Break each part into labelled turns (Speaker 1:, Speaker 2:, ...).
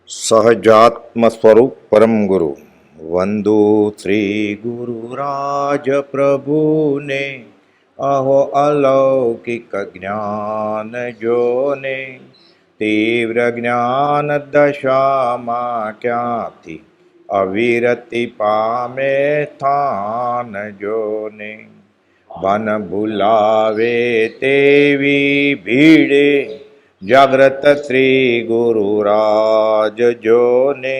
Speaker 1: સહજાત્મ સ્વરૂપ પરમ ગુરુ વંદુ શ્રી ગુરુરાજ પ્રભુને અહો અલૌકિક જ્ઞાન જોને તીવ્ર જ્ઞાન દશામાં ક્યાંથી અવિરતિ પામે સ્થાન જોને બન ભૂલાવે તેવી ભીડે જાગ્રત શ્રી ગુરુરાજ જોને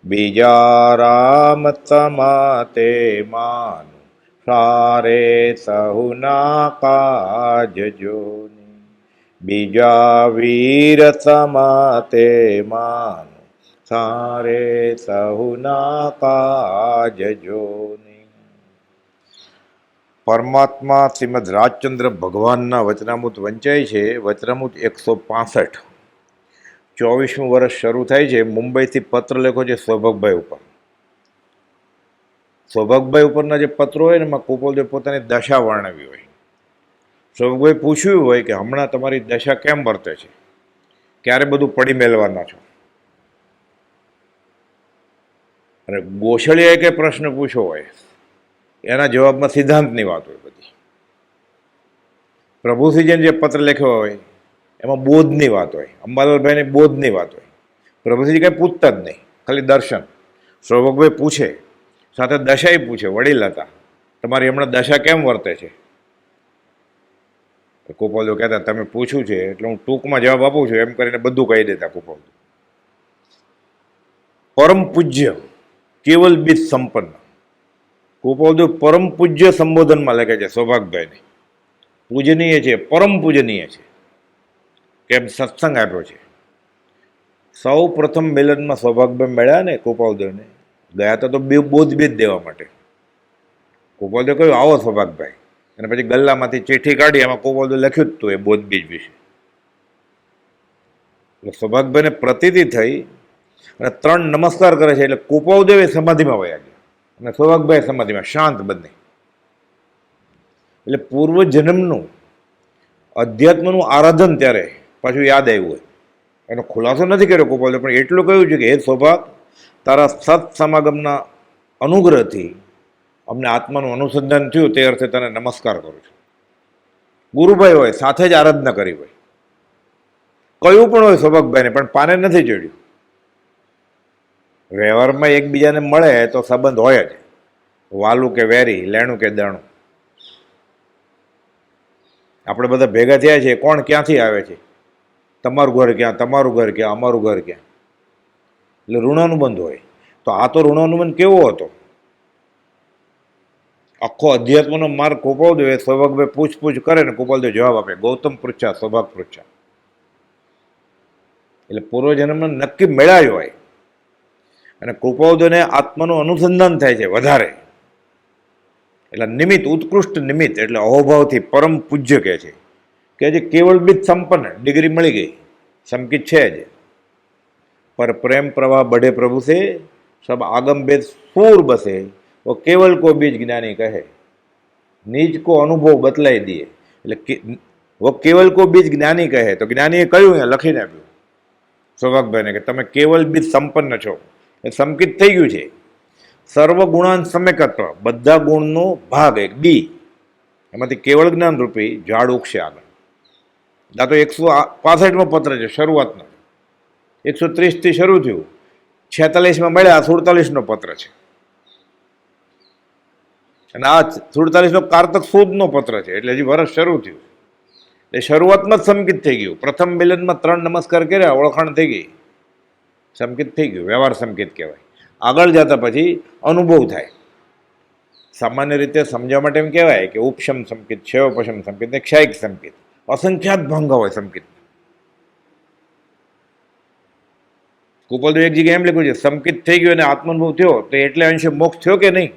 Speaker 1: બીજા રામ સમાતે માનું સારે સહુના કાજ જોને બીજા વીર સમાતે માનું સારે સહુના કાજ જોને. પરમાત્મા શ્રીમદ રાજચંદ્ર ભગવાનના વચનામૃત વંચાય છે. વચનામૃત 165, 24મું વર્ષ શરૂ થાય છે. મુંબઈથી પત્ર લખ્યો છે સૌભગભાઈ ઉપર. સૌભગભાઈ ઉપરના જે પત્રો હોય ને એમાં કુપોલદેવ પોતાની દશા વર્ણવી હોય. સૌભગભાઈ પૂછ્યું હોય કે હમણાં તમારી દશા કેમ વર્તે છે, ક્યારે બધું પડી મેળવાના છો. અને ગોસળિયાએ કે પ્રશ્ન પૂછ્યો હોય એના જવાબમાં સિદ્ધાંતની વાત હોય બધી. પ્રભુશ્રીજીને જે પત્ર લખ્યો હોય એમાં બોધની વાત હોય, અંબાલાલભાઈને બોધની વાત હોય. પ્રભુશ્રીજી કંઈ પૂછતા જ નહીં, ખાલી દર્શન. સૌભગભાઈ પૂછે, સાથે દશાએ પૂછે, વડીલ હતા, તમારી હમણાં દશા કેમ વર્તે છે. કુપોલદેવ કહેતા તમે પૂછ્યું છે એટલે હું ટૂંકમાં જવાબ આપું છું, એમ કરીને બધું કહી દેતા કુપોલદેવ. પરમ પૂજ્ય કેવલ બીજ સંપન્ન. કુપોલદેવ પરમ પૂજ્ય સંબોધનમાં લખે છે સૌભાગભાઈને. પૂજનીય છે, પરમ પૂજનીય છે, કેમ સત્સંગ આપ્યો છે. સૌ પ્રથમ મિલનમાં સૌભાગભાઈ મળ્યા ને કુપોલદેવને, ગયા હતા તો બે બોધબીજ દેવા માટે. કુપોલદેવ કહ્યું આવો સૌભાગભાઈ, અને પછી ગલ્લામાંથી ચિઠ્ઠી કાઢી એમાં કુપોલદેવ લખ્યું જ હતું એ બોધબીજ વિશે. એટલે સૌભાગભાઈને પ્રતીતિ થઈ અને 3 નમસ્કાર કરે છે. એટલે કુપોલદેવ એ સમાધિમાં વયા ગયા અને સૌભાગભાઈ સમાધિમાં શાંત બંને. એટલે પૂર્વજન્મનું અધ્યાત્મનું આરાધન ત્યારે પાછું યાદ આવ્યું હોય. એનો ખુલાસો નથી કર્યો કુપોલદેવ, પણ એટલું કહ્યું છે કે હે સૌભાગ, તારા સત સમાગમના અનુગ્રહથી અમને આત્માનું અનુસંધાન થયું, તે અર્થે તને નમસ્કાર કરું છું. ગુરુભાઈ હોય સાથે જ આરાધના કરી હોય, કયું પણ હોય સૌભાગભાઈને, પણ પાને નથી ચડ્યું. વ્યવહારમાં એકબીજાને મળે તો સંબંધ હોય જ, વાલું કે વેરી, લેણું કે દાણું. આપણે બધા ભેગા થયા છીએ, કોણ ક્યાંથી આવે છે, તમારું ઘર ક્યાં, તમારું ઘર ક્યાં, અમારું ઘર ક્યાં, એટલે ઋણાનુબંધ હોય. તો આ તો ઋણાનુબંધ કેવો હતો. આખો અધ્યાત્મનો માર્ગ કુપોલદેવ સૌભાગભાઈ પૂછપૂછ કરે ને કુપોલદેવ જવાબ આપે, ગૌતમ પૃચ્છા, સૌભાગ પૃચ્છા. એટલે પૂર્વજન્મમાં નક્કી મળ્યા જ હોય. અને કુપોલદેવને આત્માનું અનુસંધાન થાય છે વધારે. એટલે નિમિત્ત, ઉત્કૃષ્ટ નિમિત્ત, એટલે અહોભાવથી પરમ પૂજ્ય કહે છે કે જે કેવળ બીજ સંપન્ન, ડિગ્રી મળી ગઈ, સમકિત છે જ. પર પ્રેમ પ્રવાહ બઢે પ્રભુ से सब आगम भेद सूर बसे, वो केवल को बीज ज्ञानी कहे, निज को अनुभव बतलाई दिए. એટલે वो केवल को बीज ज्ञानी કહે, તો જ્ઞાનીએ કહ્યું અહીંયા લખીને આપ્યું સૌભાગભાઈને કે તમે કેવલ બીજ સંપન્ન છો. એ સમકિત થઈ ગયું છે. સર્વ ગુણાન સમેકત્વ, બધા ગુણનો ભાગ એક બી, એમાંથી કેવળ જ્ઞાન રૂપી ઝાડ ઉગશે આગળ. આ તો 165મો પત્ર છે શરૂઆતનો. 130થી શરૂ થયું, 46માં મળ્યા, 47નો પત્ર છે. અને આ 47નો કારતક સુદનો પત્ર છે, એટલે હજી વર્ષ શરૂ થયું. એટલે શરૂઆતમાં જ સમકિત થઈ ગયું. પ્રથમ મિલનમાં 3 નમસ્કાર કર્યા, ઓળખાણ થઈ ગઈ, સમકિત થઈ ગયું. વ્યવહાર સમકિત કહેવાય. આગળ જતા પછી અનુભવ થાય. સામાન્ય રીતે સમજવા માટે એમ કહેવાય કે ઉપશમ સંકિત, ક્ષયોપશમ સંકિત ને ક્ષાયિક સંકિત, અસંખ્યાત ભંગ હોય સંકિત. કુપોલદેવ એક જગ્યાએ એમ લખ્યું છે, સંકિત થઈ ગયો અને આત્માનુભવ થયો તો એટલે અંશે મોક્ષ થયો કે નહીં.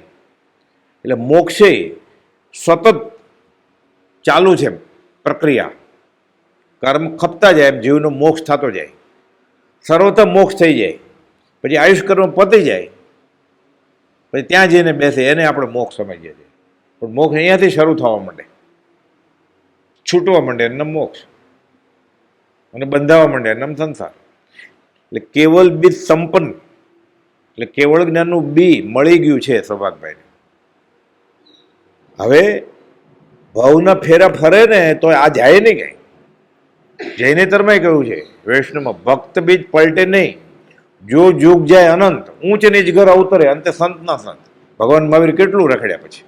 Speaker 1: એટલે મોક્ષે સતત ચાલુ છે પ્રક્રિયા. કર્મ ખપતા જાય એમ જીવનો મોક્ષ થતો જાય, સર્વતઃ મોક્ષ થઈ જાય. પછી આયુષ્કર્મ પતી જાય, પછી ત્યાં જઈને બેસે, એને આપણે મોક્ષ સમજીએ છીએ. પણ મોક્ષ અહીંયાથી શરૂ થવા માંડે, છૂટવા માંડે એમ મોક્ષ, અને બંધાવા માંડે એમ સંસાર. એટલે કેવલ બીજ સંપન્ન, એટલે કેવળ જ્ઞાનનું બી મળી ગયું છે સૌભાગભાઈને. હવે ભાવના ફેરા ફરે ને તો આ જાય નહીં કઈ. જૈનેતરમાં કહ્યું છે વૈષ્ણવમાં, ભક્ત બીજ પલટે નહીં, જો યુગ જાય અનંત, ઊંચ નીચ ઘર અવતરે, અંતે સંત ના સંત. ભગવાન મહાવીર કેટલું રખડ્યા પછી.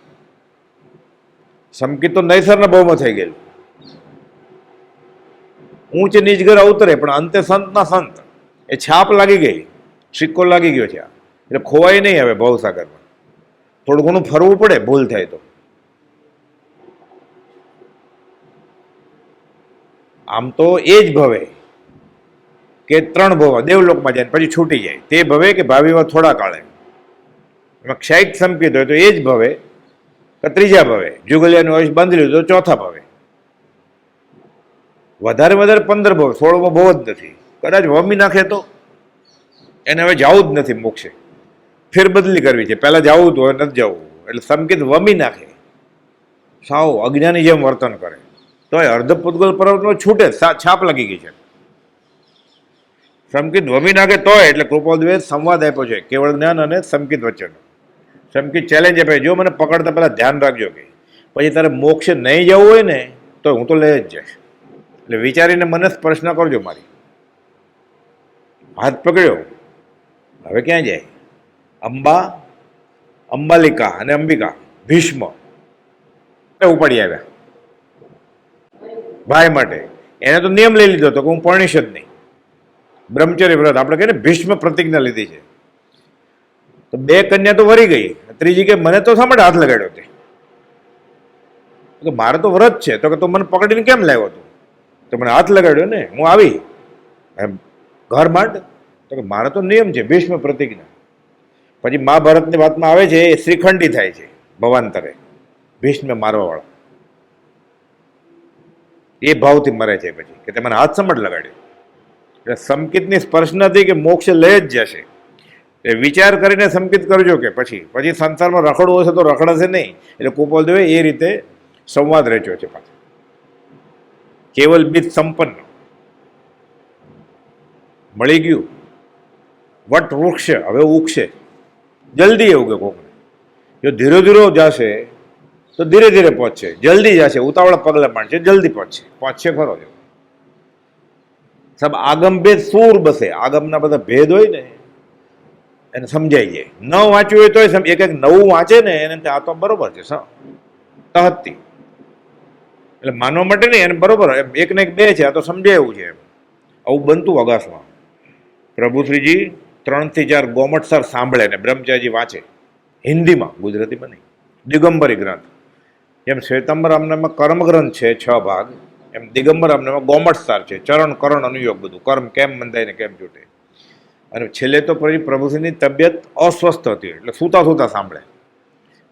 Speaker 1: સમકિત તો નૈસરના ભાવમાં થઈ ગયેલું, ઊંચ નીચ ઘર અવતરે પણ અંતે સંત ના સંત. એ છાપ લાગી ગઈ, સિક્કો લાગી ગયો છે આ. એટલે ખોવાય નહીં હવે ભવસાગરમાં. થોડું ઘણું ફરવું પડે ભૂલ થાય તો. આમ તો એ જ ભવે કે 3 ભવ દેવલોકમાં જાય પછી છૂટી જાય, તે ભવે કે ભાવિમાં થોડા કાળે. એમાં ક્ષાયિક સંકેત હોય તો એ જ ભવે કે 3જા ભવે, જુગલિયાનું આયુષ બાંધી લીધું તો 4થા ભવે. વધારે 15 ભવ, 16મો ભવ જ નથી. કદાચ વમી નાખે તો એને હવે જવું જ નથી મોક્ષે, ફેરબદલી કરવી છે. પહેલા જવું તો હવે નથી જવું. એટલે સંકેત વમી નાખે, સાવ અજ્ઞાની જેમ વર્તન કરે તો અર્ધ પૂતગલ પર્વતમાં છૂટે, છાપ લાગી ગઈ છે. સંકિત વમી નાખે તોય, એટલે કૃપાલદેવે સંવાદ આપ્યો છે કેવળ જ્ઞાન અને સંકિત વચ્ચેનો. સંકિત ચેલેન્જ આપે, જો મને પકડતા પહેલા ધ્યાન રાખજો કે પછી તારે મોક્ષે નહીં જવું હોય ને તો હું તો લઈ જ જઈશ. એટલે વિચારીને મને પ્રશ્ન કરજો. મારી હાથ પકડ્યો, હવે ક્યાં જાય? અંબાલિકા અને અંબિકા ભીષ્મ ઉપાડી આવ્યા ભાઈ માટે. એને તો નિયમ લઈ લીધો હતો કે હું પરણીશ જ નહીં. બ્રહ્મચર્ય વ્રત આપણે કહીએ ને, ભીષ્મ પ્રતિજ્ઞા લીધી છે. તો 2 કન્યા તો વરી ગઈ, ત્રીજી કે મને તો શા માટે હાથ લગાડ્યો તે? મારે તો વ્રત છે. તો કે તું મને પકડીને કેમ લાવ્યો તું? તો મને હાથ લગાડ્યો ને, હું આવી એમ ઘર માંડ. તો કે મારે તો નિયમ છે, ભીષ્મ પ્રતિજ્ઞા. પછી મહાભારતની વાતમાં આવે છે એ શ્રીખંડી થાય છે ભવાંતરે, ભીષ્મ મારવાવાળા એ ભાવથી મરે છે પછી કે તે મને હાથ સમજ લગાડ્યો. એટલે સંકિતની સ્પર્શ નથી કે મોક્ષ લઈ જ જશે. એ વિચાર કરીને સંકિત કરજો કે પછી સંસારમાં રખડવું હશે તો રખડાશે નહીં. એટલે કૃપાલદેવે એ રીતે સંવાદ રચ્યો છે પાછો. કેવલ બીજ સંપન્ન મળી ગયું. વટ વૃક્ષ હવે ઉગશે જલ્દી, એવું કે કોકને જો ધીરે ધીરે જશે તો ધીરે ધીરે પહોંચશે, જલ્દી જશે ઉતાવળા પગલા માંડશે જલ્દી પહોંચશે ખરો. સબ આગમ ભેદ સૂર બસે. આગમના બધા ભેદ હોય ને એને સમજાઈ જાય. ન વાંચ્યું હોય તો એક નવું વાંચે ને એને આ તો બરોબર છે તહતી, એટલે માનવા માટે નહીં, એને બરોબર એક ને એક 2 છે, આ તો સમજાય એવું છે. આવું બનતું અગાસમાં. પ્રભુશ્રીજી 3 થી 4 ગોમટસર સાંભળે ને બ્રહ્મચારીજી વાંચે હિન્દીમાં, ગુજરાતીમાં નહીં. દિગંબરી ગ્રંથ, જેમ શ્વેતાંબર આમનામાં કર્મ ગ્રંથ છે 6 ભાગ, એમ દિગંબર આમનામાં ગોમટસાર છે. ચરણ કરણ અનુયોગ બધું, કર્મ કેમ બંધાય ને કેમ છૂટે. અને છેલ્લે તો પછી પ્રભુશ્રીની તબિયત અસ્વસ્થ હતી એટલે સૂતા સૂતા સાંભળે.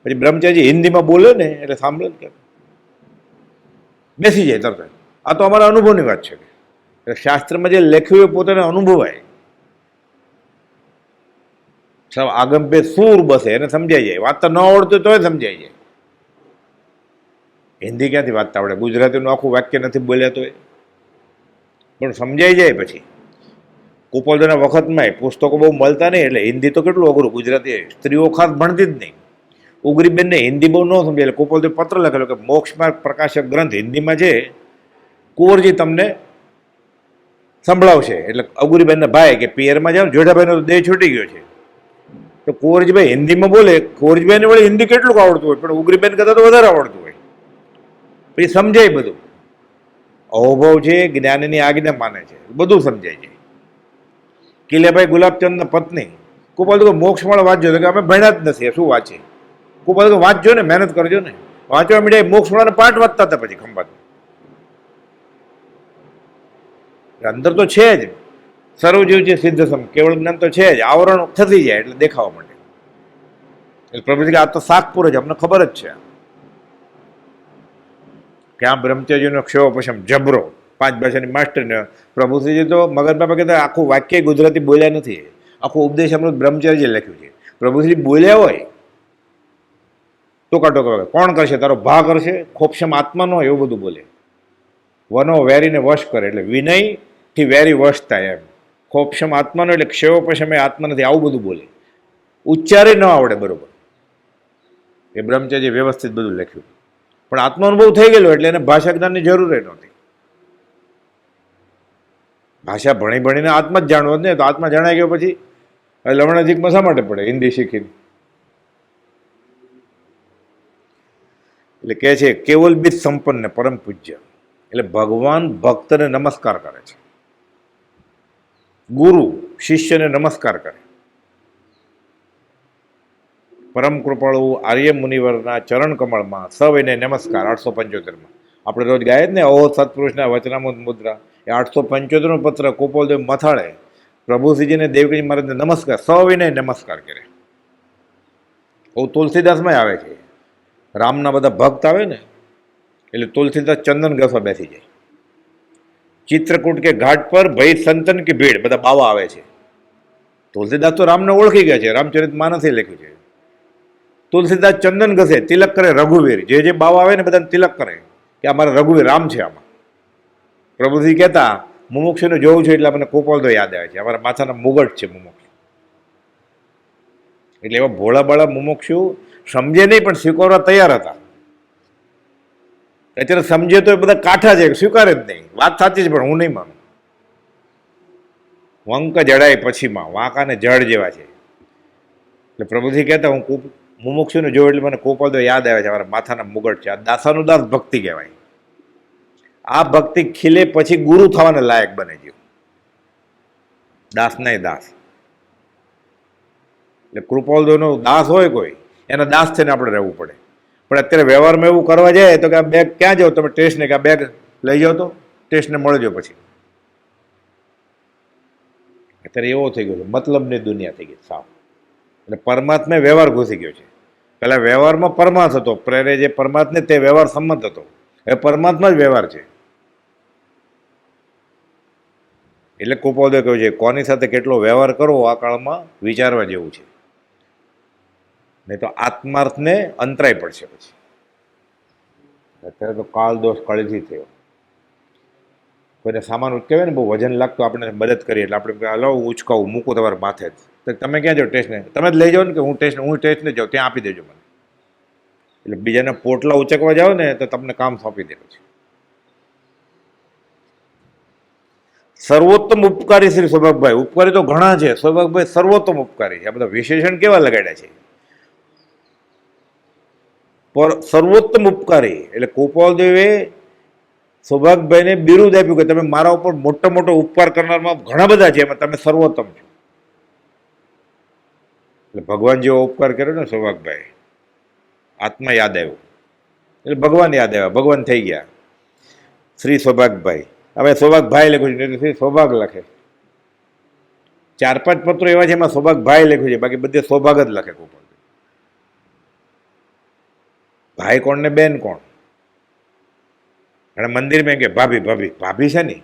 Speaker 1: પછી બ્રહ્મચારીજી હિન્દીમાં બોલે ને એટલે સાંભળે ને કેમ બેસી જાય તરત. આ તો અમારા અનુભવની વાત છે. એટલે શાસ્ત્રમાં જે લખ્યું એ પોતાને અનુભવાય. આગમ બે સૂર બસે એને સમજાઈ જાય. વાંચતા ન આવડતું તોય સમજાઈ જાય. હિન્દી ક્યાંથી વાંચતા આવડે? ગુજરાતીનું આખું વાક્ય નથી બોલ્યા તો પણ સમજાઈ જાય. પછી કુપોલદેવના વખતમાં પુસ્તકો બહુ મળતા નહીં એટલે હિન્દી તો કેટલું અઘરું. ગુજરાતી સ્ત્રીઓ ખાસ ભણતી જ નહીં. ઉગરીબેનને હિન્દી બહુ ન સમજાય એટલે કુપોલદેવ પત્ર લખેલો કે મોક્ષમાર્ગ પ્રકાશક ગ્રંથ હિન્દીમાં છે, કુંવરજી તમને સંભળાવશે. એટલે અગુરીબેનના ભાઈ કે પિયરમાં જાવ, જોડાભાઈનો તો દેહ છૂટી ગયો છે તો કુંવરજીભાઈ હિન્દીમાં બોલે. કુંવરજીભાઈને વળી હિન્દી કેટલું આવડતું હોય પણ ઉગરીબેન કરતાં તો વધારે આવડતું હોય. પછી સમજાય બધું. અહોભાવ છે, જ્ઞાનની આજ્ઞા માને છે, બધું સમજાય છે. કિલ્લેભાઈ ગુલાબચંદના પત્ની કુપાલ તો મોક્ષમાં વાંચજો કે અમે ભણ્યા જ નથી, શું વાંચે? કુપાલ તો વાંચજો ને, મહેનત કરજો ને. વાંચવા મીડિયા મોક્ષવાળાને પાઠ વાંચતા હતા પછી ખંભાત. અંદર તો છે જ સર્વજીવ છે સિદ્ધસમ, કેવળ જ્ઞાન તો છે જ, આવરણ થતી જાય એટલે દેખાવા માટે. એટલે પ્રભુજી આ તો શાકપુર જ અમને ખબર જ છે કે આ બ્રહ્મચર્યનો ક્ષેવો પશમ જબરો 5 ભાષાની માસ્ટરને પ્રભુશ્રીજી તો મગજ બાપા કહેતા આખું વાક્ય ગુજરાતી બોલ્યા નથી. આખું ઉપદેશ અમૃત બ્રહ્મચર્ય લખ્યું છે. પ્રભુશ્રી બોલ્યા હોય તો કાટો કહેવાય કોણ કરશે, તારો ભા કરશે, ખોપશમ આત્માનો હોય એવું બધું બોલે. વનો વેરીને વશ કરે એટલે વિનયથી વેરી વશ થાય એમ. ખોપશમ આત્માનો એટલે ક્ષયોપશમે આત્મા નથી, આવું બધું બોલે. ઉચ્ચારે ન આવડે બરોબર. એ બ્રહ્મચર્ય વ્યવસ્થિત બધું લખ્યું, પણ આત્માનુભવ થઈ ગયેલો એટલે એને ભાષા જ્ઞાનની જરૂર નહોતી. ભાષા ભણી ભણીને આત્મા જ જાણવો જ ને, તો આત્મા જણાઈ ગયો પછી લવણાજીકમાં શા માટે પડે હિન્દી શીખીને? એટલે કહે છે કેવલ બીજ સંપન્ન પરમ પૂજ્ય, એટલે ભગવાન ભક્તને નમસ્કાર કરે છે, ગુરુ શિષ્યને નમસ્કાર કરે. પરમ કૃપાળુ આર્ય મુનિવરના ચરણ કમળમાં સવિનય નમસ્કાર 875માં આપણે રોજ ગાય જ ને, ઓ સત્પુરુષના વચનામૃત મુદ્રા, એ 875નો પત્ર ગોપાલદેવ મથાળે પ્રભુશ્રીજીને દેવકીજી મહારાજને નમસ્કાર, સવિનય નમસ્કાર કરે. ઓ તુલસીદાસમાં આવે છે, રામના બધા ભક્ત આવે ને એટલે તુલસીદાસ ચંદન ઘસવા બેસી જાય. ચિત્રકૂટ કે ઘાટ પર ભઈ સંતન की ભીડ, બધા બાવા આવે છે. તુલસીદાસ તો રામને ઓળખી ગયા છે, રામચરિત માનસે લખ્યું છે. તુલસીદાસ ચંદન ઘસે, તિલક કરે રઘુવીર, જે બાવા આવે ને બધાને તિલક કરે કે અમારા રઘુવીર રામ છે. આમાં પ્રભુજી કહેતા મુમુક્ષુને જોવું છે એટલે મને ગોપાલદો યાદ આવે છે, અમારા માથાના મુગટ છે મુમુક્ષુ. એટલે એવા ભોળા બાળા મુમુક્ષુ સમજે નહીં પણ સ્વીકારવા તૈયાર હતા. અત્યારે સમજે તો એ બધા કાંઠા છે, સ્વીકારે જ નહીં. વાત સાચી છે પણ હું નહીં માનું. વંક જડાય પછીમાં વાંકાને જળ જેવા છે. એટલે પ્રભુજી કહેતા હું મુમુક્ષુને જોઉં એટલે મને ગોપાલદો યાદ આવે છે, અમારા માથાના મુગટ છે. આ દાસાનું દાસ ભક્તિ કહેવાય. આ ભક્તિ ખીલે પછી ગુરુ થવાને લાયક બને છે. દાસ નહીં દાસ. એટલે કૃપાલદેવનો દાસ હોય કોઈ, એના દાસ થઈને આપણે રહેવું પડે. પણ અત્યારે વ્યવહારમાં એવું કરવા જાય તો કે આ બેગ ક્યાં જાઓ તમે ટેસ્ટને, કે આ બેગ લઈ જાઓ તો ટેસ્ટને મળજો. પછી અત્યારે એવો થઈ ગયો છે, મતલબની દુનિયા થઈ ગઈ સાવ. એટલે પરમાત્મા વ્યવહાર ઘૂસી ગયો છે. પહેલા વ્યવહારમાં પરમાર્થ હતો, પ્રેરે જે પરમાત્મને તે વ્યવહાર સંમત હતો. એ પરમાત્મા જ વ્યવહાર છે. એટલે કૃપાલદેવ કહ્યું છે કોની સાથે કેટલો વ્યવહાર કરવો આ કાળમાં વિચારવા જેવું છે, નહીં તો આત્માર્થને અંતરાય પડશે. પછી અત્યારે તો કાળ દોષ કળીથી થયો. કોઈને સામાન ઉચકાવે ને બહુ વજન લાગતું આપણે મદદ કરીએ એટલે આપણે હલો ઉચકાવું મૂકું તમારા માથે જ, તો તમે ક્યાં જાઓ ટેસ્ટને? તમે જ લઈ જાઓ ને કે હું ટેસ્ટને જાઉં ત્યાં આપી દેજો મને. એટલે બીજાના પોટલા ઉચકવા જાઓ ને તો તમને કામ સોંપી દે. પછી સર્વોત્તમ ઉપકારી શ્રી સૌભાગભાઈ, ઉપકારી તો ઘણા છે, સૌભાગભાઈ સર્વોત્તમ ઉપકારી છે. આ બધા વિશેષણ કેવા લગાડ્યા છે? પર સર્વોત્તમ ઉપકારી એટલે ગોપાલદેવે સૌભાગભાઈને બિરુદ આપ્યું કે તમે મારા ઉપર મોટો મોટો ઉપકાર કરનારમાં ઘણા બધા છે, એમાં તમે સર્વોત્તમ છો. એટલે ભગવાન જેવો ઉપકાર કર્યો ને સૌભાગભાઈ, આત્મા યાદ આવ્યો એટલે ભગવાન યાદ આવ્યા, ભગવાન થઈ ગયા શ્રી સૌભાગભાઈ. હવે સૌભાગભાઈ લખ્યું છે, શ્રી સૌભાગ લખે. 4-5 પત્રો એવા છે એમાં સૌભાગભાઈ લખ્યું છે, બાકી બધે સૌભાગ જ લખે. ભાઈ કોણ ને બેન કોણ? અને મંદિરમાં કે ભાભી ભાભી, ભાભી છે ને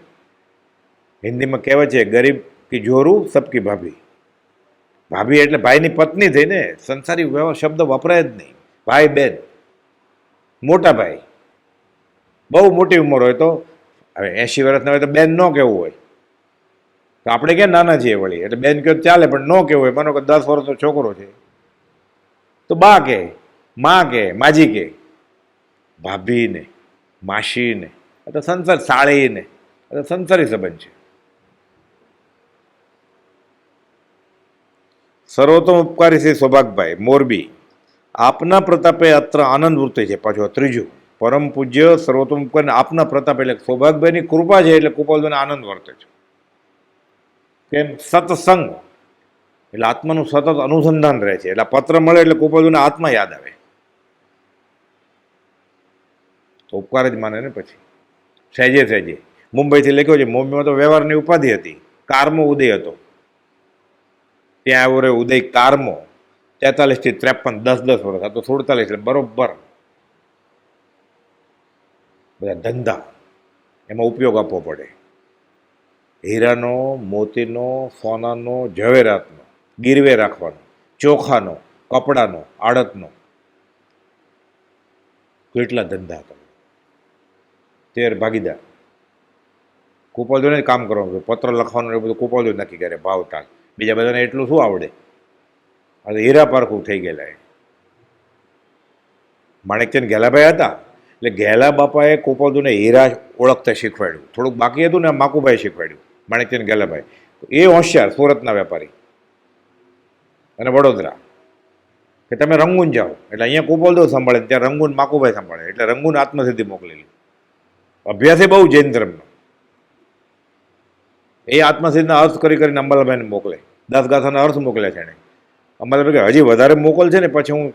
Speaker 1: હિન્દીમાં કહેવાય છે ગરીબ કી જોરું સબકી ભાભી. ભાભી એટલે ભાઈની પત્ની થઈ ને, સંસારી શબ્દ વપરાય જ નહીં. ભાઈ બેન, મોટા ભાઈ, બહુ મોટી ઉંમર હોય તો હવે 80 વર્ષના હોય તો બેન ન કહેવું હોય તો આપણે ક્યાં નાના છીએ વળી, એટલે બેન કહો ચાલે પણ ન કહેવું હોય. માનો કે 10 વર્ષનો છોકરો છે તો બા કે, મા કે, માજી કે. ભાભીને, માસીને, તો સંસાર સાળીને, તો સંસારી સંબંધ છે. સર્વોત્તમ ઉપકારી શ્રી સૌભાગભાઈ મોરબી, આપના પ્રતાપે અત્ર આનંદ વૃત્તિ છે. પાછું ત્રીજું પરમ પૂજ્ય સર્વોત્તમ ઉપકારી આપના પ્રતાપ એટલે સૌભાગભાઈની કૃપા છે એટલે કૃપાલદેવને આનંદ વર્તે છે. કેમ? સત્સંગ એટલે આત્માનું સતત અનુસંધાન રહે છે. એટલે પત્ર મળે એટલે કૃપાલદેવને આત્મા યાદ આવે તો ઉપકાર જ માને ને. પછી સહેજે સહેજે મુંબઈથી લખ્યો છે, મુંબઈમાં તો વ્યવહારની ઉપાધિ હતી, કારમો ઉદય હતો. ત્યાં આવ્યો રહ્યો ઉદય કારમો, 43 થી 53, 10 વર્ષ, આ તો 47 એટલે બરોબર બધા ધંધા એમાં ઉપયોગ આપવો પડે. હીરાનો, મોતીનો, સોનાનો, ઝવેરાતનો ગીરવે રાખવાનો, ચોખાનો, કપડાનો, આડતનો, કેટલા ધંધા હતા. 13 ભાગીદાર. કુપોલદેવને જ કામ કરવાનું, પત્ર લખવાનું એ બધું કુપોલદેવ નક્કી કરે, ભાવ તાલ. બીજા બધાને એટલું શું આવડે? હવે હીરા પારખું થઈ ગયેલા. માણેકચંદ ઘેલાભાઈ હતા, એટલે ઘેલા બાપાએ કુપોલદેવને હીરા ઓળખતા શીખવાડ્યું. થોડુંક બાકી હતું ને માકુભાઈ શીખવાડ્યું, માણેકચંદ ઘેલાભાઈ. એ હોશિયાર સુરતના વેપારી અને વડોદરા, કે તમે રંગૂન જાઓ એટલે અહીંયા કુપોલદેવ સંભાળે, ત્યાં રંગૂન માકુભાઈ સંભાળે, એટલે રંગૂન આત્મસિદ્ધિ મોકલેલી. અભ્યાસે બહુ જૈન ધર્મનો. એ આત્મસિદ્ધિના અર્થ કરીને અંબાલાભાઈને મોકલે, 10 ગાથાના અર્થ મોકલ્યા છે એણે. અંબાલાભાઈ કે હજી વધારે મોકલ છે ને, પછી હું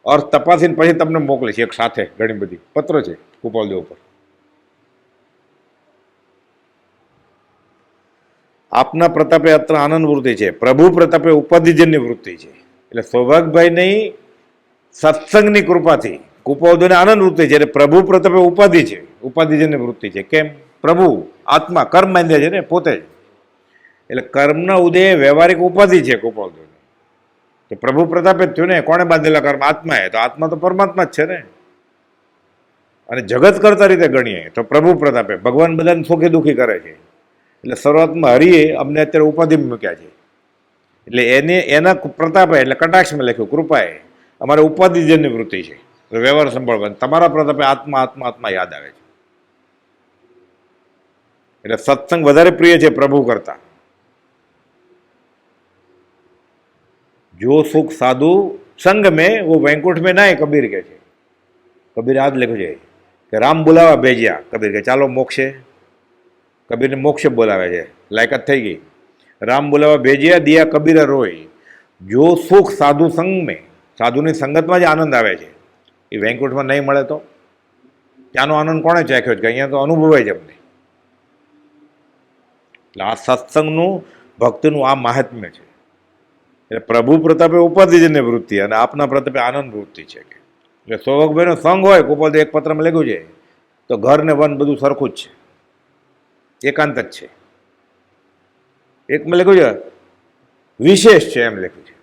Speaker 1: અર્થ તપાસીને પછી તમને મોકલીશ એક સાથે. ઘણી બધી પત્ર છે કુપોલદેવ ઉપર. આપના પ્રતાપે અત્ર આનંદ વૃત્તિ છે, પ્રભુ પ્રતાપે ઉપાધિજનની વૃત્તિ છે. એટલે સૌભાગભાઈની સત્સંગની કૃપાથી કુપોલદેવને આનંદ વૃત્તિ છે, એટલે પ્રભુ પ્રતાપે ઉપાધિ છે, ઉપાધિજનની વૃત્તિ છે. કેમ? પ્રભુ આત્મા કર્મ બાંધ્યા છે ને પોતે જ, એટલે કર્મના ઉદય વ્યવહારિક ઉપાધિ છે કુપોલદેવની. તો પ્રભુ પ્રતાપે જ થયું ને. કોણે બાંધેલા કર્મ? આત્માએ. તો આત્મા તો પરમાત્મા જ છે ને. અને જગત કરતા રીતે ગણીએ તો પ્રભુ પ્રતાપે ભગવાન બધાને સુખી દુઃખી કરે છે. એટલે શરૂઆતમાં હરિએ અમને અત્યારે ઉપાધિ મૂક્યા છે, એટલે એના પ્રતાપે, એટલે કટાક્ષમાં લખ્યું કૃપાએ અમારે ઉપાધિજનની વૃત્તિ છે, વ્યવહાર સંભાળવાની. તમારા પ્રતાપે આત્મા આત્મા આત્મા યાદ આવે છે. એટલે સત્સંગ વધારે પ્રિય છે પ્રભુ કરતા. જો સુખ સાધુ સંગ में वो वैकुंठ में ना, कबीर કહે છે. કબીર આ જ લખ્યું છે કે રામ બોલાવા ભેજ્યા, કબીર કે ચાલો મોક્ષે. કબીરને મોક્ષે બોલાવે છે, લાયકાત થઈ ગઈ. રામ બોલાવા ભેજ્યા, દિયા કબીર રોય. જો સુખ સાધુ સંગ में, સાધુની સંગતમાં જ આનંદ આવે છે, એ વૈકુંઠમાં નહીં મળે તો ત્યાંનો આનંદ કોણે ચાખ્યો છે? કે અહીંયા તો અનુભવાય છે અમને. એટલે આ સત્સંગનું ભક્તિનું આ મહાત્મ્ય છે. એટલે પ્રભુ પ્રતાપે ઉપાધિજન્ય વૃત્તિ અને આપના પ્રતાપે આનંદ વૃત્તિ છે. એટલે સૌભાગભાઈનો સંગ હોય, કુપોલદેવ એક પત્રમાં લખ્યું છે, તો ઘર ને વન બધું સરખું જ છે, એકાંત જ છે. એકમાં લખ્યું છે વિશેષ છે, એમ લખ્યું છે.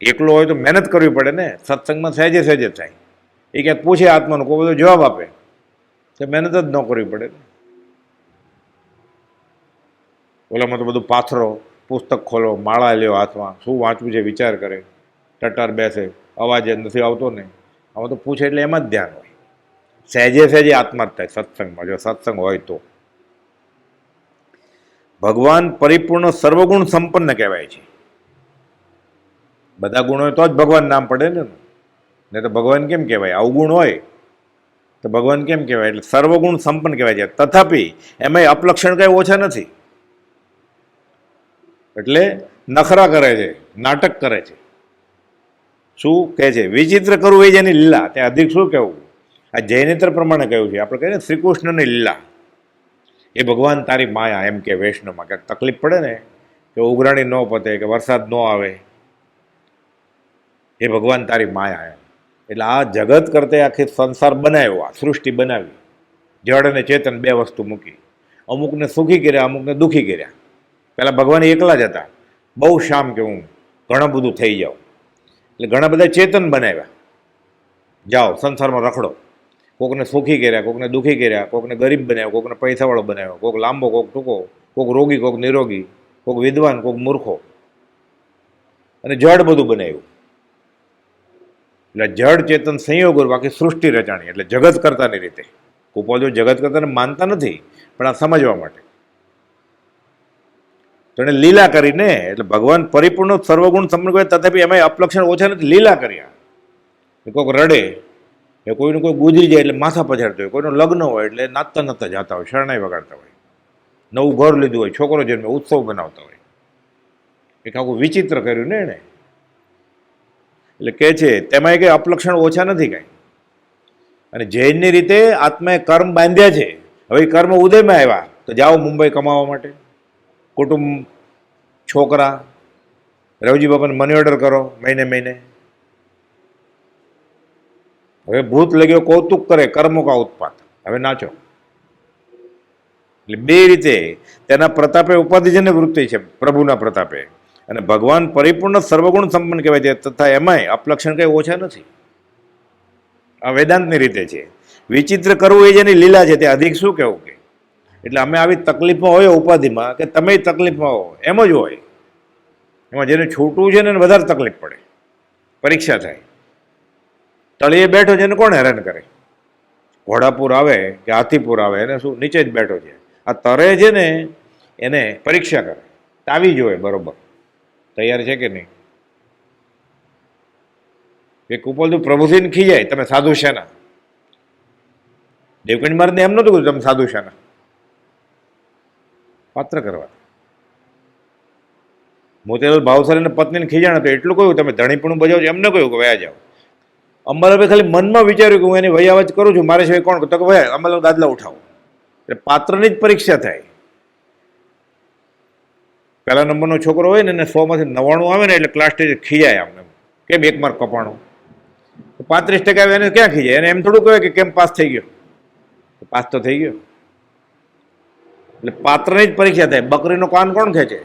Speaker 1: એકલો હોય તો મહેનત કરવી પડે ને, સત્સંગમાં સહેજે સહેજે થાય. એ ક્યાંક પૂછે આત્માનો, કોઈ બધો જવાબ આપે તો મહેનત જ ન કરવી પડે. ઓલામાં તો બધું પાથરો, પુસ્તક ખોલો, માળા લ્યો હાથમાં, શું વાંચવું છે વિચાર કરે, ટટાર બેસે, અવાજ નથી આવતો ને. આમાં તો પૂછે એટલે એમાં જ ધ્યાન હોય. સહેજે સહેજે આત્મા જ થાય સત્સંગમાં, જો સત્સંગ હોય તો. ભગવાન પરિપૂર્ણ સર્વગુણ સંપન્ન કહેવાય છે. બધા ગુણ હોય તો જ ભગવાન નામ પડે ને તો ભગવાન કેમ કહેવાય? અવગુણ હોય તો ભગવાન કેમ કહેવાય? એટલે સર્વગુણ સંપન્ન કહેવાય છે. તથાપિ એમાં અપલક્ષણ કઈ ઓછા નથી. એટલે નખરા કરે છે, નાટક કરે છે. શું કહે છે? વિચિત્ર કરવું એ જેની લીલા. ત્યાં અધિક શું કહેવું? આ જૈનેતર પ્રમાણે કહ્યું છે. આપણે કહીએ ને શ્રી કૃષ્ણની લીલા, એ ભગવાન તારી માયા. એમ કે વૈષ્ણવમાં ક્યાંક તકલીફ પડે ને, કે ઉઘરાણી ન પતે, કે વરસાદ ન આવે, એ ભગવાન તારી માયા. એમ એટલે આ જગત કરતે આખી સંસાર બનાવ્યો, આ સૃષ્ટિ બનાવી, જળ અને ચેતન બે વસ્તુ મૂકી. અમુકને સુખી કર્યા, અમુકને દુઃખી કર્યા. પહેલાં ભગવાન એકલા જ હતા, બહુ શામ કે હું ઘણું બધું થઈ જાઉં, એટલે ઘણા બધા ચેતન બનાવ્યા. જાઓ સંસારમાં રખડો. કોકને સુખી કર્યા, કોકને દુઃખી કર્યા, કોકને ગરીબ બનાવ્યો, કોકને પૈસાવાળો બનાવ્યો, કોક લાંબો, કોક ટૂંકો, કોક રોગી, કોક નિરોગી, કોક વિદ્વાન, કોક મૂર્ખો, અને જડ બધું બનાવ્યું. એટલે જડ ચેતન સંયોગ, બાકી સૃષ્ટિ રચાણી. એટલે જગત કરતાની રીતે. કુપોલદેવ જગત કરતાને માનતા નથી, પણ આ સમજવા માટે તો એને લીલા કરીને. એટલે ભગવાન પરિપૂર્ણ સર્વગુણ સંપન્ન કરે, તથાપિ એમાં અપલક્ષણ ઓછા નથી, લીલા કર્યા. કોઈક રડે, એ કોઈનું કોઈ ગુજરી જાય એટલે માથા પછાડતો હોય, કોઈનું લગ્ન હોય એટલે નાચતા નાચતા જતા હોય, શરણાઈ વગાડતા હોય, નવું ઘર લીધું હોય, છોકરો જન્મે ઉત્સવ બનાવતા હોય. એક આખું વિચિત્ર કર્યું ને એણે. એટલે કહે છે તેમાં કંઈ અપલક્ષણ ઓછા નથી કાંઈ. અને જૈનની રીતે આત્માએ કર્મ બાંધ્યા છે. હવે કર્મ ઉદયમાં આવ્યા તો જાઓ મુંબઈ કમાવા માટે, કુટુંબ, છોકરા, રવજી બાપાને મની ઓર્ડર કરો મહિને મહિને. હવે ભૂત લગ્યો કૌતુક કરે, કર્મો કા ઉત્પાત, હવે નાચો. એટલે બે રીતે તેના પ્રતાપે ઉપાધિજન્ય વૃત્તિ છે, પ્રભુના પ્રતાપે. અને ભગવાન પરિપૂર્ણ સર્વગુણ સંપન્ન કહેવાય છે, તથા એમાંય અપલક્ષણ કંઈ ઓછા નથી. આ વેદાંતની રીતે છે. વિચિત્ર કરવું એ જેની લીલા છે, તે અધિક શું કહેવું? કે એટલે અમે આવી તકલીફમાં હોય ઉપાધિમાં કે તમે તકલીફમાં હો, એમ જ હોય. એમાં જેને છૂટવું છે ને એને વધારે તકલીફ પડે, પરીક્ષા થાય. તળિયે બેઠો છે એને કોણ હેરાન કરે? ઘોડાપુર આવે કે હાથીપુર આવે એને શું, નીચે જ બેઠો છે. આ તરે છે ને એને પરીક્ષા કરે, તાવી જોઈએ બરોબર તૈયાર છે કે નહીં. એક ઉપર તું પ્રભુજીને ખીજાય, તમે સાધુ શેના? દેવકંડ મહારાજને એમ નતું કીધું તમે સાધુ શેના, પાત્ર કરવા. મોતીલાલ ભાવસારીને પત્નીને ખીજાણ તો એટલું કહ્યું તમે ધણીપણું બજાવજો, એમને કહ્યું કે વયા જાઓ. અંબાલાલભાઈ ખાલી મનમાં વિચાર્યું કે હું એની વયાવચ કરું છું, મારે સિવાય કોણ? તો કે ભાઈ અંબાલાલ દાદલા ઉઠાવો. એટલે પાત્રની જ પરીક્ષા થાય. પહેલા નંબરનો છોકરો હોય ને એને 100માંથી 99 આવે ને એટલે ક્લાસ ટીચર ખીજાય આમને, કેમ 1 માર્ક કપાણો. 35% આવે એને ક્યાં ખીજાય? એને એમ થોડું કહે કે કેમ પાસ થઈ ગયો, પાસ તો થઈ ગયો. એટલે પાત્રની જ પરીક્ષા થાય. બકરીનો કાન કોણ ખેંચે?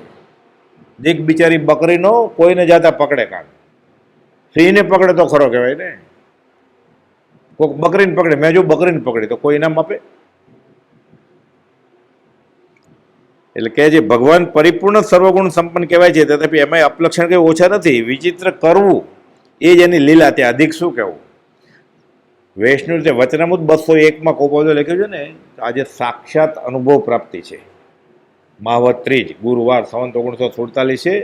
Speaker 1: દીક બિચારી બકરીનો કોઈને જાતા પકડે કાન, સિંહને પકડે તો ખરો કહેવાય ને. કોઈક બકરીને પકડે, મેં જો બકરીને પકડી તો કોઈ ઇનામ આપે? એટલે કે જે ભગવાન પરિપૂર્ણ સર્વગુણ સંપન્ન કહેવાય છે, તથાપી એમાં અપલક્ષણ કંઈ ઓછા નથી. વિચિત્ર કરવું એ જ એની લીલા, ત્યાં અધિક શું કહેવું. વૈષ્ણવ જે વચનામૃત 201માં કોપોદો લખ્યું છે ને, આજે સાક્ષાત અનુભવ પ્રાપ્તિ છે. માવત ત્રીજ ગુરુવાર સંવત 1947 છે.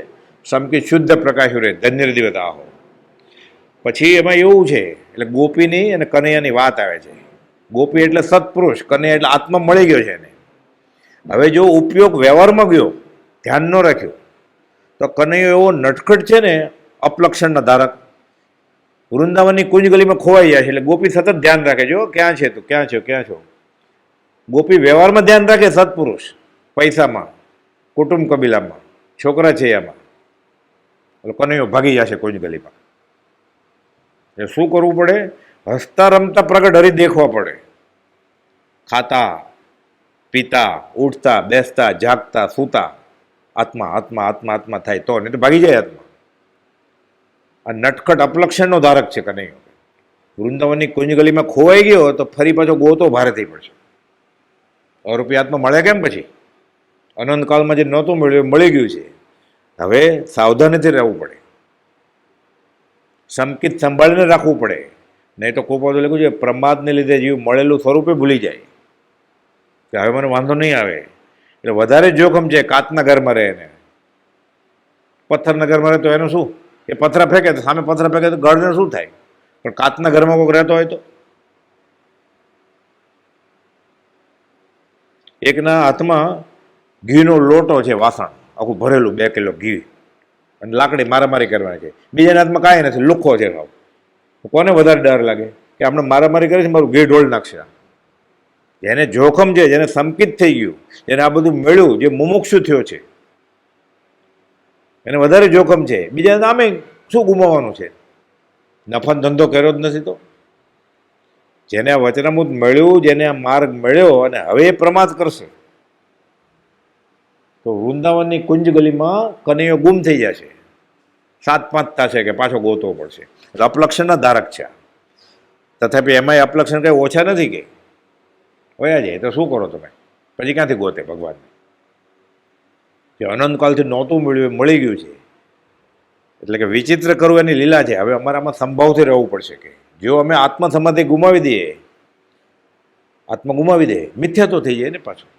Speaker 1: સમકિત શુદ્ધ પ્રકાશ રહે ધન્ય દિવત આહો. પછી એમાં એવું છે, એટલે ગોપીની અને કનૈયાની વાત આવે છે. ગોપી એટલે સત્પુરુષ, કનૈયા એટલે આત્મા મળી ગયો છે એને. હવે જો ઉપયોગ વ્યવહારમાં ગયો, ધ્યાન ન રાખ્યું, તો કનૈયો એવો નટખટ છે ને, અપલક્ષણના ધારક. વૃંદાવનની કુંજ ગલીમાં ખોવાઈ જાય છે. એટલે ગોપી સતત ધ્યાન રાખે, જો ક્યાં છે તું, ક્યાં છો, ક્યાં છો. ગોપી વ્યવહારમાં ધ્યાન રાખે, સત્પુરુષ પૈસામાં, કુટુંબ કબીલામાં, છોકરા છે એમાં. એટલે કનૈયો ભાગી જશે કુંજ ગલીમાં. એ શું કરવું પડે? હસતા રમતા પ્રગટ હરી દેખવા પડે. ખાતા પીતા ઉઠતા બેસતા જાગતા સૂતા આત્મા આત્મા આત્મા આત્મા થાય તો, નહીં તો ભાગી જાય આત્મા. આ નટખટ અપલક્ષણનો ધારક છે કનૈયો. વૃંદાવનની કુંજ ગલીમાં ખોવાઈ ગયો તો ફરી પાછો ગોતો ભારે થઈ પડશે. અરૂપી આત્મા મળે કેમ પછી? અનંતકાળમાં જે નહોતું મળ્યું મળી ગયું છે. હવે સાવધાનીથી રહેવું પડે, સંકિત સંભાળીને રાખવું પડે. નહીં તો કોપોદો લખ્યું છે પ્રમાદને લીધે જીવ મળેલું સ્વરૂપે ભૂલી જાય કે હવે મને વાંધો નહીં આવે. એટલે વધારે જોખમ છે કાચના ઘરમાં રહે ને પથ્થરના ઘરમાં રહે તો એનું શું? એ પથરા ફેંકે તો સામે પથરા ફેંકે તો ગળને શું થાય? પણ કાચના ઘરમાં કોઈક રહેતો હોય તો એકના હાથમાં ઘીનો લોટો છે, વાસણ આખું ભરેલું 2 કિલો ઘી, અને લાકડી મારામારી કરવાની છે. બીજાના હાથમાં કાંઈ નથી, લુખ્ખો છે. કોને વધારે ડર લાગે કે આપણે મારામારી કરી છે, મારું ઘી ઢોળ નાખશે? જેને જોખમ છે, જેને સંકિત થઈ ગયું, જેને આ બધું મળ્યું, જે મુમુક્ષુ થયો છે, એને વધારે જોખમ છે. બીજા નામે શું ગુમાવવાનું છે? નફાનો ધંધો કર્યો જ નથી તો. જેને આ વચનામૃત મળ્યું, જેને આ માર્ગ મળ્યો અને હવે એ પ્રમાદ કરશે તો વૃંદાવનની કુંજ ગલીમાં કનૈયો ગુમ થઈ જશે. 7-5 થશે કે પાછો ગોતવો પડશે. એટલે અપલક્ષણના ધારક છે. તથાપી એમાંય અપલક્ષણ કંઈ ઓછા નથી કે વયા જાય તો શું કરો તમે? પછી ક્યાંથી ગોતે ભગવાનને? જે અનંતકાલથી નહોતું મળ્યું એ મળી ગયું છે. એટલે કે વિચિત્ર કરવું એની લીલા છે. હવે અમારામાં સંભાવથી રહેવું પડશે કે જો અમે આત્મસમાધિ ગુમાવી દઈએ, આત્મા ગુમાવી દે, મિથ્યા તો થઈ જાય ને પાછું.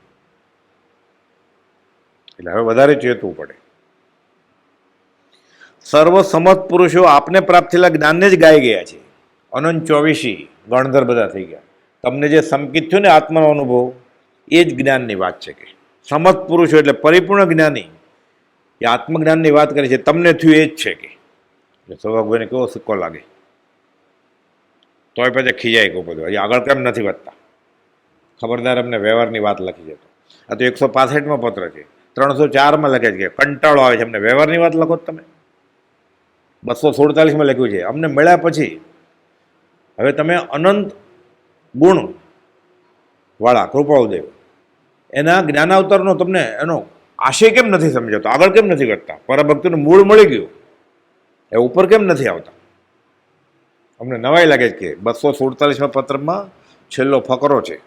Speaker 1: એટલે હવે વધારે ચેતવું પડે. સર્વ સમત પુરુષો આપને પ્રાપ્ત થયેલા જ્ઞાનને જ ગાઈ ગયા છે. અનંત 24 ગણધર બધા થઈ ગયા. તમને જે સંકિત થયું ને આત્માનો અનુભવ, એ જ જ્ઞાનની વાત છે કે સમત પુરુષો એટલે પરિપૂર્ણ જ્ઞાની એ આત્મજ્ઞાનની વાત કરે છે. તમને થયું એ જ છે કે એટલે સૌભાગભાઈને કેવો સિક્કો લાગે. તોય પછી ખીજાય કહું બધું હજી આગળ કેમ નથી વધતા? ખબરદાર અમને વ્યવહારની વાત લખી જતો. આ તો 165માં પત્ર છે. 304માં લખે છે કે કંટાળો આવે છે અમને વ્યવહારની વાત લખો. તમે 247માં લખ્યું છે અમને મળ્યા પછી હવે તમે અનંત ગુણ વાળા કૃપાળુદેવ એના જ્ઞાનાવતારનો તમને એનો આશય કેમ નથી સમજાતો? આગળ કેમ નથી કરતા? પરભક્તિનું મૂળ મળી ગયું એ ઉપર કેમ નથી આવતા? અમને નવાઈ લાગે છે કે 247માં પત્રમાં છેલ્લો ફકરો છે.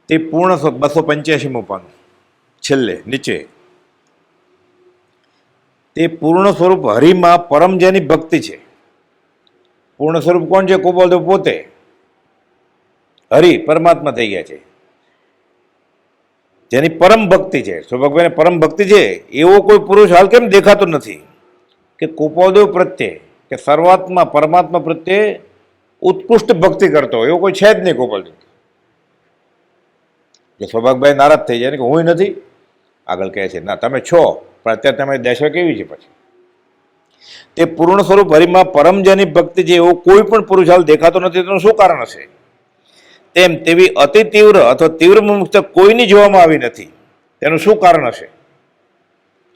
Speaker 1: તે પૂર્ણ 285મું પાનું છેલ્લે નીચે. તે પૂર્ણ સ્વરૂપ હરિમાં પરમ જેની ભક્તિ છે. પૂર્ણ સ્વરૂપ કોણ છે? ગોપાલદેવ પોતે. હરિ પરમાત્મા થઈ ગયા છે, જેની પરમ ભક્તિ છે. સૌભાગ્યને પરમ ભક્તિ છે એવો કોઈ પુરુષ હાલ કેમ દેખાતો નથી કે ગોપાલદેવ પ્રત્યે કે સર્વાત્મા પરમાત્મા પ્રત્યે ઉત્કૃષ્ટ ભક્તિ કરતો એવો કોઈ છે જ નહીં. ગોપાલદેવ કે સૌભાગભાઈ નારાજ થઈ જાય ને કે હું નથી. આગળ કહે છે ના, તમે છો, પણ અત્યારે તમારી દશા કેવી છે? પછી તે પૂર્ણ સ્વરૂપ હરિમાં પરમ જેની ભક્તિ છે એવો કોઈ પણ પુરુષ હાલ દેખાતો નથી. તેનું શું કારણ હશે? તેમ તેવી અતિ તીવ્ર અથવા તીવ્ર મુમુક્ષતા કોઈની જોવામાં આવી નથી. તેનું શું કારણ હશે?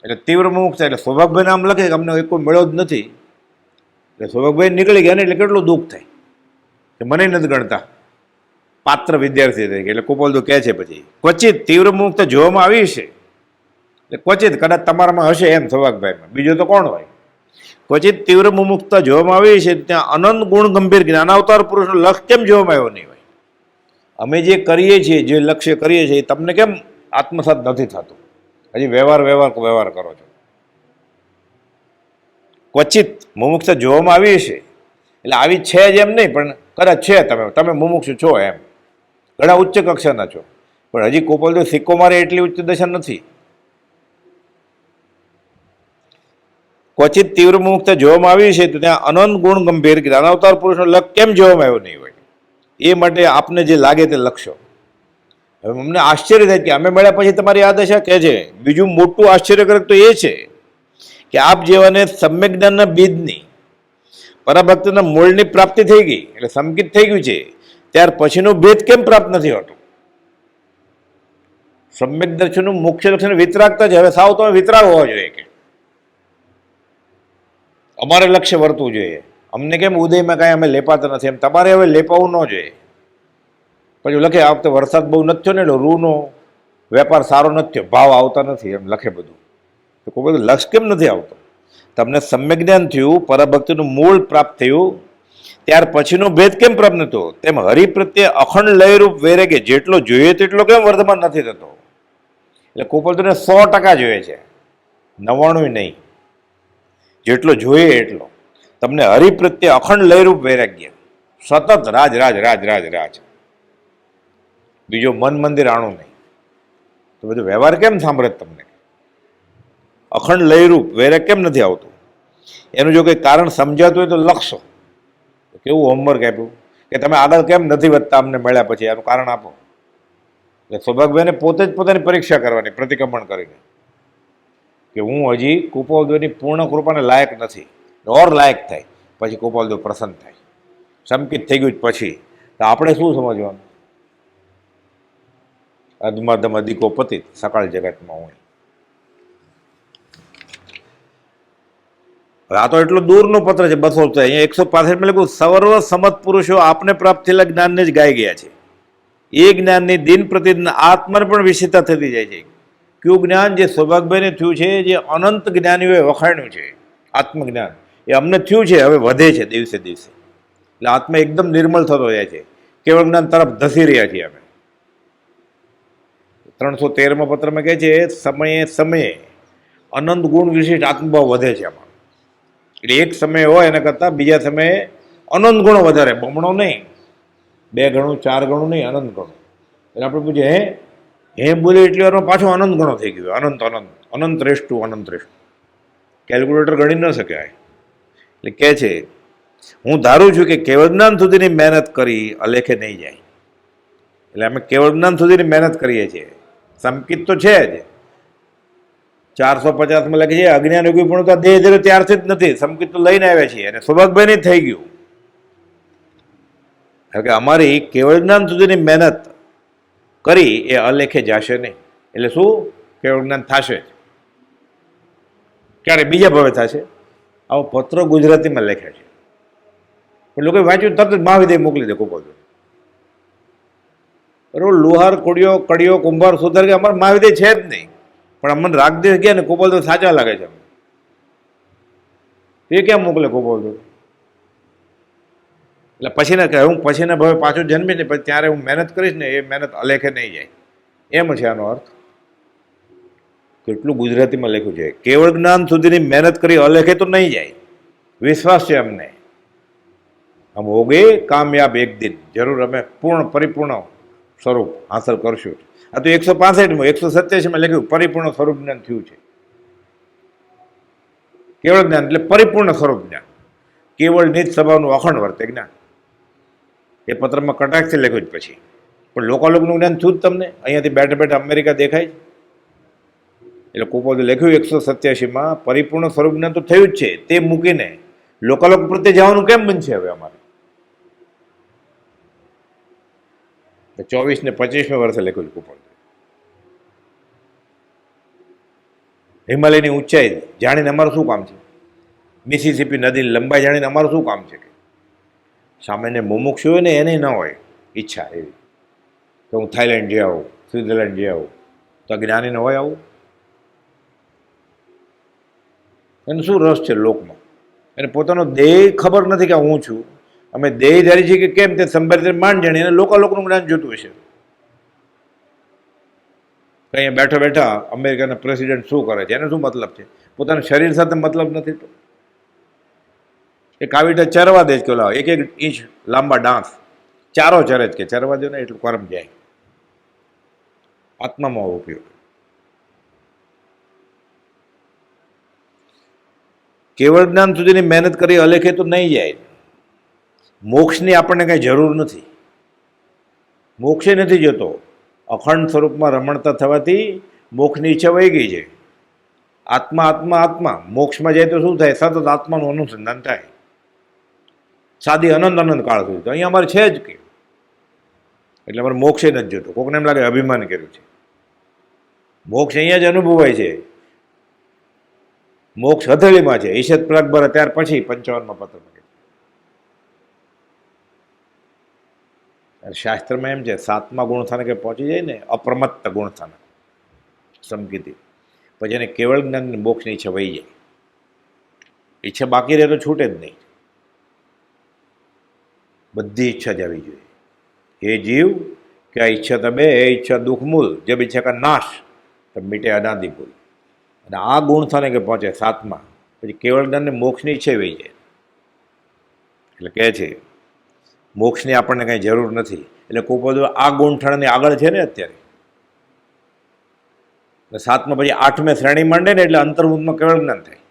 Speaker 1: એટલે તીવ્ર મુમુક્ષતા એટલે સૌભાગભાઈ નામ લખે કે અમને કોઈ મળ્યો જ નથી, એટલે સૌભાગભાઈ નીકળી ગયા ને એટલે કેટલું દુઃખ થાય કે મને નથી ગણતા પાત્ર વિદ્યાર્થી તરીકે. એટલે ગોપાલદેવ કહે છે પછી ક્વચિત તીવ્ર મુમુક્ષતા જોવામાં આવી છે. એટલે ક્વચિત કદાચ તમારામાં હશે એમ સૌભાગભાઈમાં, બીજો તો કોણ હોય? ક્વચિત તીવ્ર મુમુક્ષતા જોવામાં આવી છે. ત્યાં અનંત ગુણ ગંભીર જ્ઞાનાવતાર પુરુષનો લક્ષ્ય કેમ જોવામાં આવ્યો નહીં હોય? અમે જે કરીએ છીએ, જે લક્ષ્ય કરીએ છીએ, તમને કેમ આત્મસાત નથી થતું? હજી વ્યવહાર કરો છો. ક્વચિત મુમુક્ષતા જોવામાં આવી છે એટલે આવી છે જ એમ નહીં, પણ કદાચ છે. તમે મુમુક્ષુ છો એમ, ઘણા ઉચ્ચ કક્ષાના છો, પણ હજી ગોપાલદેવ સિક્કો મારે એટલી ઉચ્ચ દશા નથી. ક્વચિત તીવ્ર મુમુક્ષતા જોવામાં આવી છે તો ત્યાં અનંત ગુણ ગંભીર જ્ઞાનાવતાર પુરુષનો લક્ષ્ય કેમ જોવામાં આવ્યો નહીં હોય? એ માટે આપને જે લાગે તે લખશો. હવે અમને આશ્ચર્ય થાય કે અમે મળ્યા પછી તમારી આ દશા કહે છે. બીજું મોટું આશ્ચર્યકરક તો એ છે કે આપ જેવાને સમ્યક જ્ઞાનના બીજની પરાભક્તના મૂળની પ્રાપ્તિ થઈ ગઈ, એટલે સંકિત થઈ ગયું છે, ત્યાર પછીનો ભેદ કેમ પ્રાપ્ત નથી હોતો? સમ્યક દર્શનનું મુખ્ય લક્ષણ વિતરાગતા છે. હવે સાવ તમે વિતરાગ હોવા જોઈએ કે અમારે લક્ષ્ય વર્તવું જોઈએ. અમને કેમ ઉદયમાં કાંઈ અમે લેપાતા નથી, એમ તમારે હવે લેપાવું ન જોઈએ. પછી લખે આ વખતે વરસાદ બહુ નથી થયો ને એટલે રૂનો વેપાર સારો નથી થયો, ભાવ આવતા નથી, એમ લખે બધું. તો કોઈ બધું લક્ષ કેમ નથી આવતો? તમને સમ્યક જ્ઞાન થયું, પરભક્તિનું મૂળ પ્રાપ્ત થયું, ત્યાર પછીનો ભેદ કેમ પ્રાપ્ત નતો? તેમ હરિ પ્રત્યે અખંડ લયરૂપ વૈરાગ્ય જેટલો જોઈએ તેટલો કેમ વર્ધમાન નથી થતો? એટલે ગોપાલદેવને 100% જોઈએ છે, 99 નહીં. જેટલો જોઈએ એટલો. તમને હરિ પ્રત્યે અખંડ લયરૂપ વૈરાગ્ય, સતત રાજ રાજ રાજ રાજ રાજ, બીજો મન મંદિર આણું નહીં. તો બધું વ્યવહાર કેમ સાંભળે તમને? અખંડ લયરૂપ વૈરાગ કેમ નથી આવતું? એનું જો કંઈ કારણ સમજાતું હોય તો લખશો. કેવું હોમવર્ક આપ્યું કે તમે આગળ કેમ નથી વધતા અમને મળ્યા પછી? એનું કારણ આપો. એટલે સૌભાગભાઈને પોતે જ પોતાની પરીક્ષા કરવાની, પ્રતિક્રમણ કરીને કે હું હજી ગોપાલદેવની પૂર્ણ કૃપાને લાયક નથી. ઓર લાયક થાય પછી ગોપાલદેવ પ્રસન્ન થાય. સંકિત થઈ ગયું પછી તો આપણે શું સમજવાનું? અધમધમ અધિકો પતિત સકાળ જગતમાં હોય. આ તો એટલો દૂરનો પત્ર છે, 200. અહીંયા 165 લખ્યું સર્વ સમત પુરુષો આપને પ્રાપ્ત થયેલા જ્ઞાનને જ ગાઈ ગયા છે. એ જ્ઞાનની દિન પ્રતિદિન આત્માને પણ વિશેષતા થતી જાય છે. કયું જ્ઞાન? જે સૌભાગભાઈને થયું છે, જે અનંત જ્ઞાનીઓએ વખાણ્યું છે, આત્મજ્ઞાન, એ અમને થયું છે, હવે વધે છે દિવસે દિવસે. એટલે આત્મા એકદમ નિર્મળ થતો જાય છે. કેવળ જ્ઞાન તરફ ધસી રહ્યા છીએ અમે. 313માં પત્રમાં કહે છે સમયે સમયે અનંત ગુણ વિશિષ્ટ આત્મભાવ વધે છે આમાં. એટલે એક સમય હોય એના કરતાં બીજા સમયે અનંત ગુણો વધારે, બમણો નહીં, 2 ગણું 4 ગણું નહીં, અનંત ગણું. એટલે આપણે પૂછીએ હે બોલે એટલી વારમાં પાછો અનંત ગણો થઈ ગયો. અનંત અનંત રેસ્ટુ કેલ્ક્યુલેટર ગણી ન શકાય. એટલે કહે છે હું ધારું છું કે કેવળ જ્ઞાન સુધીની મહેનત કરી અલેખે નહીં જાય. એટલે અમે કેવળ જ્ઞાન સુધીની મહેનત કરીએ છીએ. સંકિત તો છે જ. 450માં લખે છે અજ્ઞાન યોગી પૂર્ણતા દેહ ધરે ત્યારથી જ નથી, સંકિત તો લઈને આવ્યા છીએ. અને સૌભાગભાઈને થઈ ગયું. કારણ કે અમારી કેવળ જ્ઞાન સુધીની મહેનત કરી એ અલેખે જશે નહીં. એટલે શું? કેવળ જ્ઞાન થશે જ. ક્યારે? બીજા ભવે થશે. આવો પત્ર ગુજરાતીમાં લખ્યા છે, પણ લોકોએ વાંચ્યું તરત જ મહાવિદ્ય મોકલી દે ગોપાલદેવ. બરોબર, લુહાર કડીઓ કુંભાર સુધાર કે અમારે મહાવિદ્ય છે જ નહીં, પણ અમને રાગદેશ ગયા ને ગોપાલદેવ સાચા લાગે છે. એ ક્યાં મોકલે ગોપાલદેવ? એટલે પછીના કહે હું પછીના ભાવે પાછું જન્મીશ ને પછી ત્યારે હું મહેનત કરીશ ને એ મહેનત અલેખે નહીં જાય, એમ છે આનો અર્થ. કેટલું ગુજરાતીમાં લખ્યું છે, કેવળ જ્ઞાન સુધીની મહેનત કરી અલેખે તો નહીં જાય, વિશ્વાસ છે અમને, હમ હોગે કામયાબ એક દિન, જરૂર અમે પૂર્ણ પરિપૂર્ણ સ્વરૂપ હાંસલ કરશું. આ તો 165માં 187માં લખ્યું પરિપૂર્ણ સ્વરૂપ જ્ઞાન થયું છે. કેવળ જ્ઞાન એટલે પરિપૂર્ણ સ્વરૂપ જ્ઞાન, કેવળ નિજ સ્વભાવનું અખંડ વર્તે જ્ઞાન. એ પત્રમાં કટાક્ષથી લખ્યું જ પછી. પણ લોકાલોકનું જ્ઞાન થયું જ તમને, અહીંયાથી બેઠા બેઠા અમેરિકા દેખાય. એટલે કુપોદે લખ્યું 187માં પરિપૂર્ણ સ્વરૂપ જ્ઞાન તો થયું જ છે, તે મૂકીને લોકાલોક પ્રત્યે જવાનું કેમ બનશે હવે અમારે? 24 ને 25 વર્ષે લખ્યું છે કુપોદે. હિમાલયની ઊંચાઈ જાણીને અમારું શું કામ છે? મિસિસિપી નદીની લંબાઈ જાણીને અમારું શું કામ છે? કે સામાન્ય મુમુક્ષુ હોય ને એને ન હોય ઈચ્છા એવી તો હું થાઈલેન્ડ જઈ આવું, સ્વિટ્ઝરલેન્ડ જઈ આવું, તો જ્ઞાની ન હોય આવું? એને શું રસ છે લોકમાં? એને પોતાનો દેહ ખબર નથી કે હું છું. અમે દેહધારી છીએ કે કેમ તે સંભાળી માંડ જાણી અને લોકાલોકનું જ્ઞાન જોતું હશે. અહીંયા બેઠા બેઠા અમેરિકાના પ્રેસિડેન્ટ શું કરે છે એને શું મતલબ છે? પોતાના શરીર સાથે મતલબ નથી. તો એક આવી રીતે ચરવા દે જ કે એક એક ઇંચ લાંબા ડાંસ ચારો ચરે જ કે ચરવા દો ને એટલું કરમ જાય. આત્મામાં ઉપયોગ. કેવળ જ્ઞાન સુધીની મહેનત કરી અલેખે તો નહીં જાય. મોક્ષની આપણને કઈ જરૂર નથી, મોક્ષે નથી જતો. અખંડ સ્વરૂપમાં રમણતા થવાથી મોક્ષની ઈચ્છા વહી ગઈ છે. આત્મા આત્મા આત્મા મોક્ષમાં જાય તો શું થાય? સતત આત્માનું અનુસંધાન થાય, સાદી અનંત અનંત કાળ સુધી. તો અહીંયા અમારે છે જ કે એટલે અમારે મોક્ષે નથી જતો. કોકને એમ લાગે અભિમાન કર્યું છે. મોક્ષ અહીંયા જ અનુભવાય છે. મોક્ષ હથેળીમાં છે. ઈશત પ્રાગભર ત્યાર પછી 55માં પત્રમાં શાસ્ત્રમાં એમ છે 7મા ગુણસ્થાનકે પહોંચી જાય ને અપ્રમત્ત ગુણસ્થાન સમકીતી, પછી એને કેવળ જ્ઞાન મોક્ષની ઈચ્છા વહી જાય. ઈચ્છા બાકી રહે તો છૂટે જ નહીં. બધી ઈચ્છા જ આવી જોઈએ. હે જીવ क्या ઈચ્છા તબે એ ઈચ્છા દુઃખ મૂલ, જબ ઈચ્છા કા નાશ તબ મીટે અનાદિ ભૂલ. અને આ ગુણ સ્થાને કે પહોંચે 7માં પછી કેવળ જ્ઞાનને મોક્ષની ઈચ્છા વહી જાય. એટલે કહે છે મોક્ષની આપણને કંઈ જરૂર નથી. એટલે કુપોદે આ ગુણઠાણની આગળ છે ને અત્યારે 7માં પછી 8મે શ્રેણી માંડે ને એટલે અંતર્મુખમાં કેવળ જ્ઞાન થાય.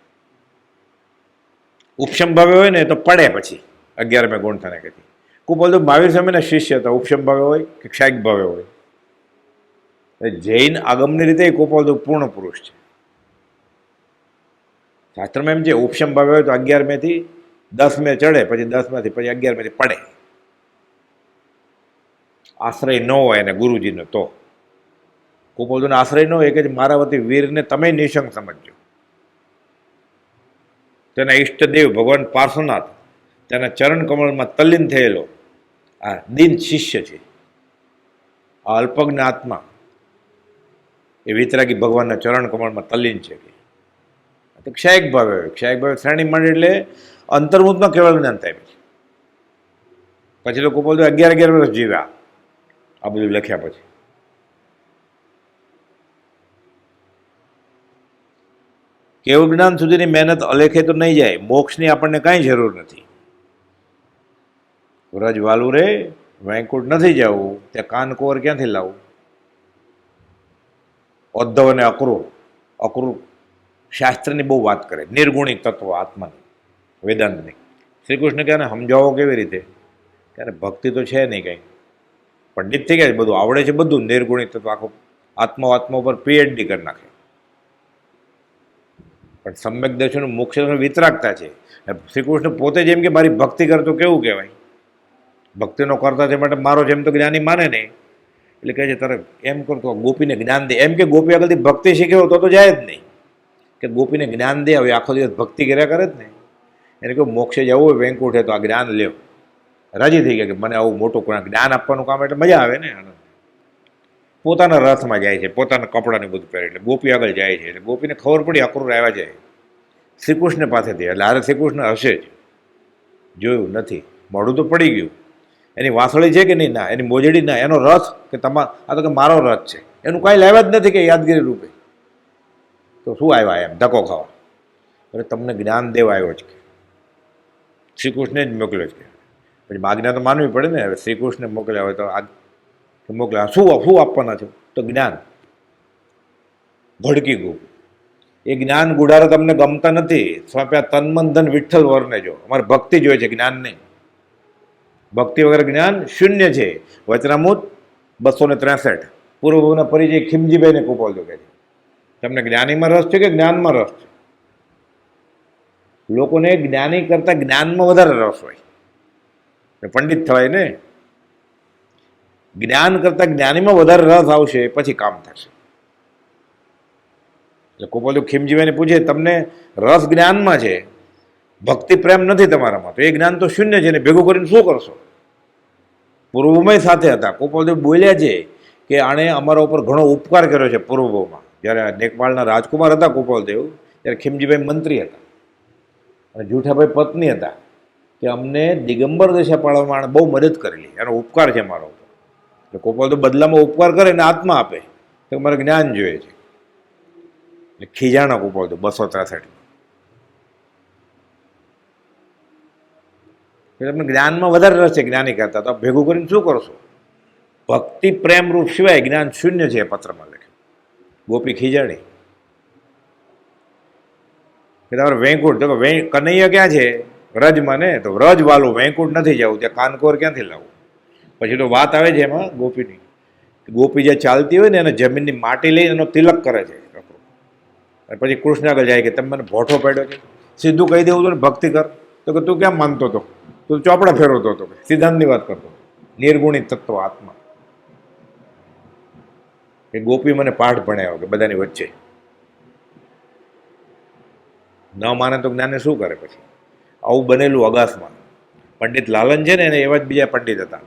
Speaker 1: ઉપશમ ભાવે હોય ને તો પડે પછી 11મે ગુણઠાણે કહેતી. કુપોદે મહાવીર સ્વામીના શિષ્ય હતા. ઉપશમ ભાવે હોય કે ક્ષાયિક ભાવે હોય. જૈન આગમની રીતે કુપોદે પૂર્ણ પુરુષ છે. શાસ્ત્રમાં એમ છે ઉપશમ ભાવે હોય તો 11મેથી 10મે ચડે, પછી 10માંથી પછી 11મેથી પડે. આશ્રય ન હોય એને ગુરુજીનો તો કુપોદનો આશ્રય ન હોય કે મારા વતી વીરને તમે નિશંક સમજજો. તેના ઈષ્ટદેવ ભગવાન પાર્શ્વનાથ તેના ચરણ કમળમાં તલ્લીન થયેલો આ દીન શિષ્ય છે. આ અલ્પજ્ઞ આત્મા એ વિતરાગી ભગવાનના ચરણ કમળમાં તલ્લીન છે. તો ક્ષાયિક ભાવે હોય, ક્ષાયિક ભાવે શ્રેણી માંડે એટલે અંતર્મુખમાં કેવળ જ્ઞાન થાય. પછી લોકો બોલતો 11 વર્ષ જીવ્યા આ બધું લખ્યા પછી. કેવળ જ્ઞાન સુધીની મહેનત અલેખે તો નહીં જાય. મોક્ષની આપણને કાંઈ જરૂર નથી. વ્રજ વાલું રે વૈકુંઠ નથી જવું, ત્યાં કાનકોર ક્યાંથી લાવવું? ઉદ્ધવ અને અક્રૂર શાસ્ત્રની બહુ વાત કરે, નિર્ગુણિક તત્વ આત્માની, વેદાંતની. શ્રી કૃષ્ણ કહે ને સમજાવો કેવી રીતે? ત્યારે ભક્તિ તો છે નહીં કંઈ, પંડિત થઈ ગયા છે, બધું આવડે છે, બધું નિર્ગુણિક તત્વ આખું આત્મા ઉપર પીએચડી કરી નાખે. પણ સમ્યક દર્શનનું મુખ્ય વિતરાગતા છે. શ્રી કૃષ્ણ પોતે જેમ કે મારી ભક્તિ કરતો કેવું કહેવાય? ભક્તિનો કરતા છે માટે મારો જેમ તો જ્ઞાની માને નહીં. એટલે કહે છે તારે એમ કરતો ગોપીને જ્ઞાન દે. એમ કે ગોપી આગળથી ભક્તિ શીખ્યો તો જાય જ નહીં. કે ગોપીને જ્ઞાન દે, હવે આખો દિવસ ભક્તિ કર્યા કરે જ નહીં. એને કહ્યું મોક્ષે જવું હોય વૈકુંઠે તો આ જ્ઞાન લ્યો. રાજી થઈ ગયા કે મને આવું મોટું જ્ઞાન આપવાનું કામ એટલે મજા આવે ને. પોતાના રથમાં જાય છે, પોતાના કપડાને બધું પહેરે એટલે ગોપી આગળ જાય છે. એટલે ગોપીને ખબર પડી અક્રૂર આવ્યા છે શ્રીકૃષ્ણ પાસેથી. એટલે હારે શ્રીકૃષ્ણ હશે જ, જોયું નથી. મોઢું તો પડી ગયું, એની વાસળી છે કે નહીં, ના, એની મોજડી ના, એનો રસ કે આ તો કે મારો રસ છે, એનું કાંઈ લાવ્યા જ નથી કે યાદગીરી રૂપે, તો શું આવ્યા એમ ધક્કો ખાવા? એટલે તમને જ્ઞાન દેવા આવ્યો છે, શ્રી કૃષ્ણે જ મોકલ્યો છે. પછી આજ્ઞા તો માનવી પડે ને. હવે શ્રી કૃષ્ણે મોકલ્યા હોય તો આ મોકલ્યા, શું શું આપવાના છો? તો જ્ઞાન. ભડકી ગયું એ જ્ઞાન ગુડારો તમને ગમતા નથી, સ્વાપ્યા તન મન ધન વિઠ્ઠલ વરને જો. અમારે ભક્તિ જોઈએ છે, જ્ઞાન નહીં. ભક્તિ વગર જ્ઞાન શૂન્ય છે. વચનામૃત 263. પૂર્વભૂના પરિચય ખીમજીભાઈને કુપોલજો કહે છે, તમને જ્ઞાનીમાં રસ છે કે જ્ઞાનમાં રસ છે? લોકોને જ્ઞાની કરતા જ્ઞાનમાં વધારે રસ હોય, પંડિત થવાય ને. જ્ઞાન કરતા જ્ઞાનીમાં વધારે રસ આવશે પછી કામ થશે. એટલે કુપોલજો ખીમજીભાઈને પૂછે, તમને રસ જ્ઞાનમાં છે, ભક્તિ પ્રેમ નથી તમારામાં, તો એ જ્ઞાન તો શૂન્ય છે ને ભેગું કરીને શું કરશો? પૂર્વભૂમાં સાથે હતા. કુપોલદેવ બોલ્યા છે કે આણે અમારા ઉપર ઘણો ઉપકાર કર્યો છે પૂર્વભૂમાં. જ્યારે નેપાળના રાજકુમાર હતા કુપોલદેવ, ત્યારે ખીમજીભાઈ મંત્રી હતા અને જૂઠાભાઈ પત્ની હતા, કે અમને દિગંબર દશા પાડવામાં બહુ મદદ કરેલી, એનો ઉપકાર છે મારો ઉપર. એટલે કુપોલદેવ બદલામાં ઉપકાર કરે ને આત્મા આપે, તો મારે જ્ઞાન જોઈએ છે. એટલે ખીજાણા કુપોલદેવ 263. તમને જ્ઞાનમાં વધારે રસ છે જ્ઞાની કરતા, તો ભેગું કરીને શું કરશો? ભક્તિ પ્રેમ રૂપ સિવાય જ્ઞાન શૂન્ય છે, પત્રમાં લખ્યું. ગોપી ખીજાણી કે તમારે વેંકુટ, તો કનૈયા ક્યાં છે? વ્રજમાં ને. તો વ્રજ વાલું વેંકુટ નથી જવું, ત્યાં કાનકોર ક્યાંથી લાવવું? પછી તો વાત આવે છે એમાં ગોપીની. ગોપી જે ચાલતી હોય ને એને જમીનની માટી લઈને એનો તિલક કરે છે, અને પછી કૃષ્ણ આગળ જાય કે તમે મને ભોઠો પાડ્યો છે. સીધું કહી દેવું તો ને ભક્તિ કર, તો કે તું ક્યાં માનતો હતો? તું ચોપડા ફેરવતો હતો, સિદ્ધાંતની વાત કરતો. નિર્ગુણિત તત્વ આત્મા. એ ગોપી મને પાઠ ભણાવ્યો કે બધાની વચ્ચે ન માને તો જ્ઞાને શું કરે? પછી આવું બનેલું અગાસમાં. પંડિત લાલન છે ને, એને એવા જ બીજા પંડિત હતા,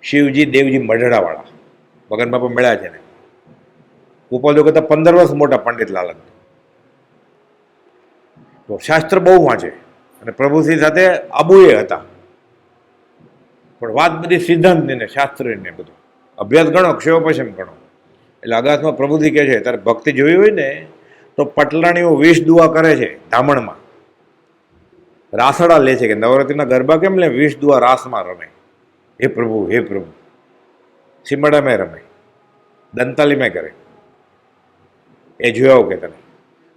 Speaker 1: શિવજી દેવજી મઢડાવાળા, ભગન બાપા મળ્યા છે ને. કુપોલદેવ કરતા 15 વર્ષ મોટા પંડિત લાલન. તો શાસ્ત્ર બહુ વાંચે અને પ્રભુશ્રી સાથે આબુએ હતા, પણ વાત બધી સિદ્ધાંતની ને શાસ્ત્રની, બધું અભ્યાસ ગણો, ક્ષયોપશમ ગણો. એટલે અગાસમાં પ્રભુજી કહે છે, તારે ભક્તિ જોઈ હોય ને તો પટલાણીઓ 20 દુઆ કરે છે ધામણમાં, રાસડા લે છે, કે નવરાત્રિના ગરબા કેમ લે? 20 દુઆ રાસમાં રમે, હે પ્રભુ હે પ્રભુ. સિમડામાં રમે, દંતાલીમાં કરે. એ જોયા કે તને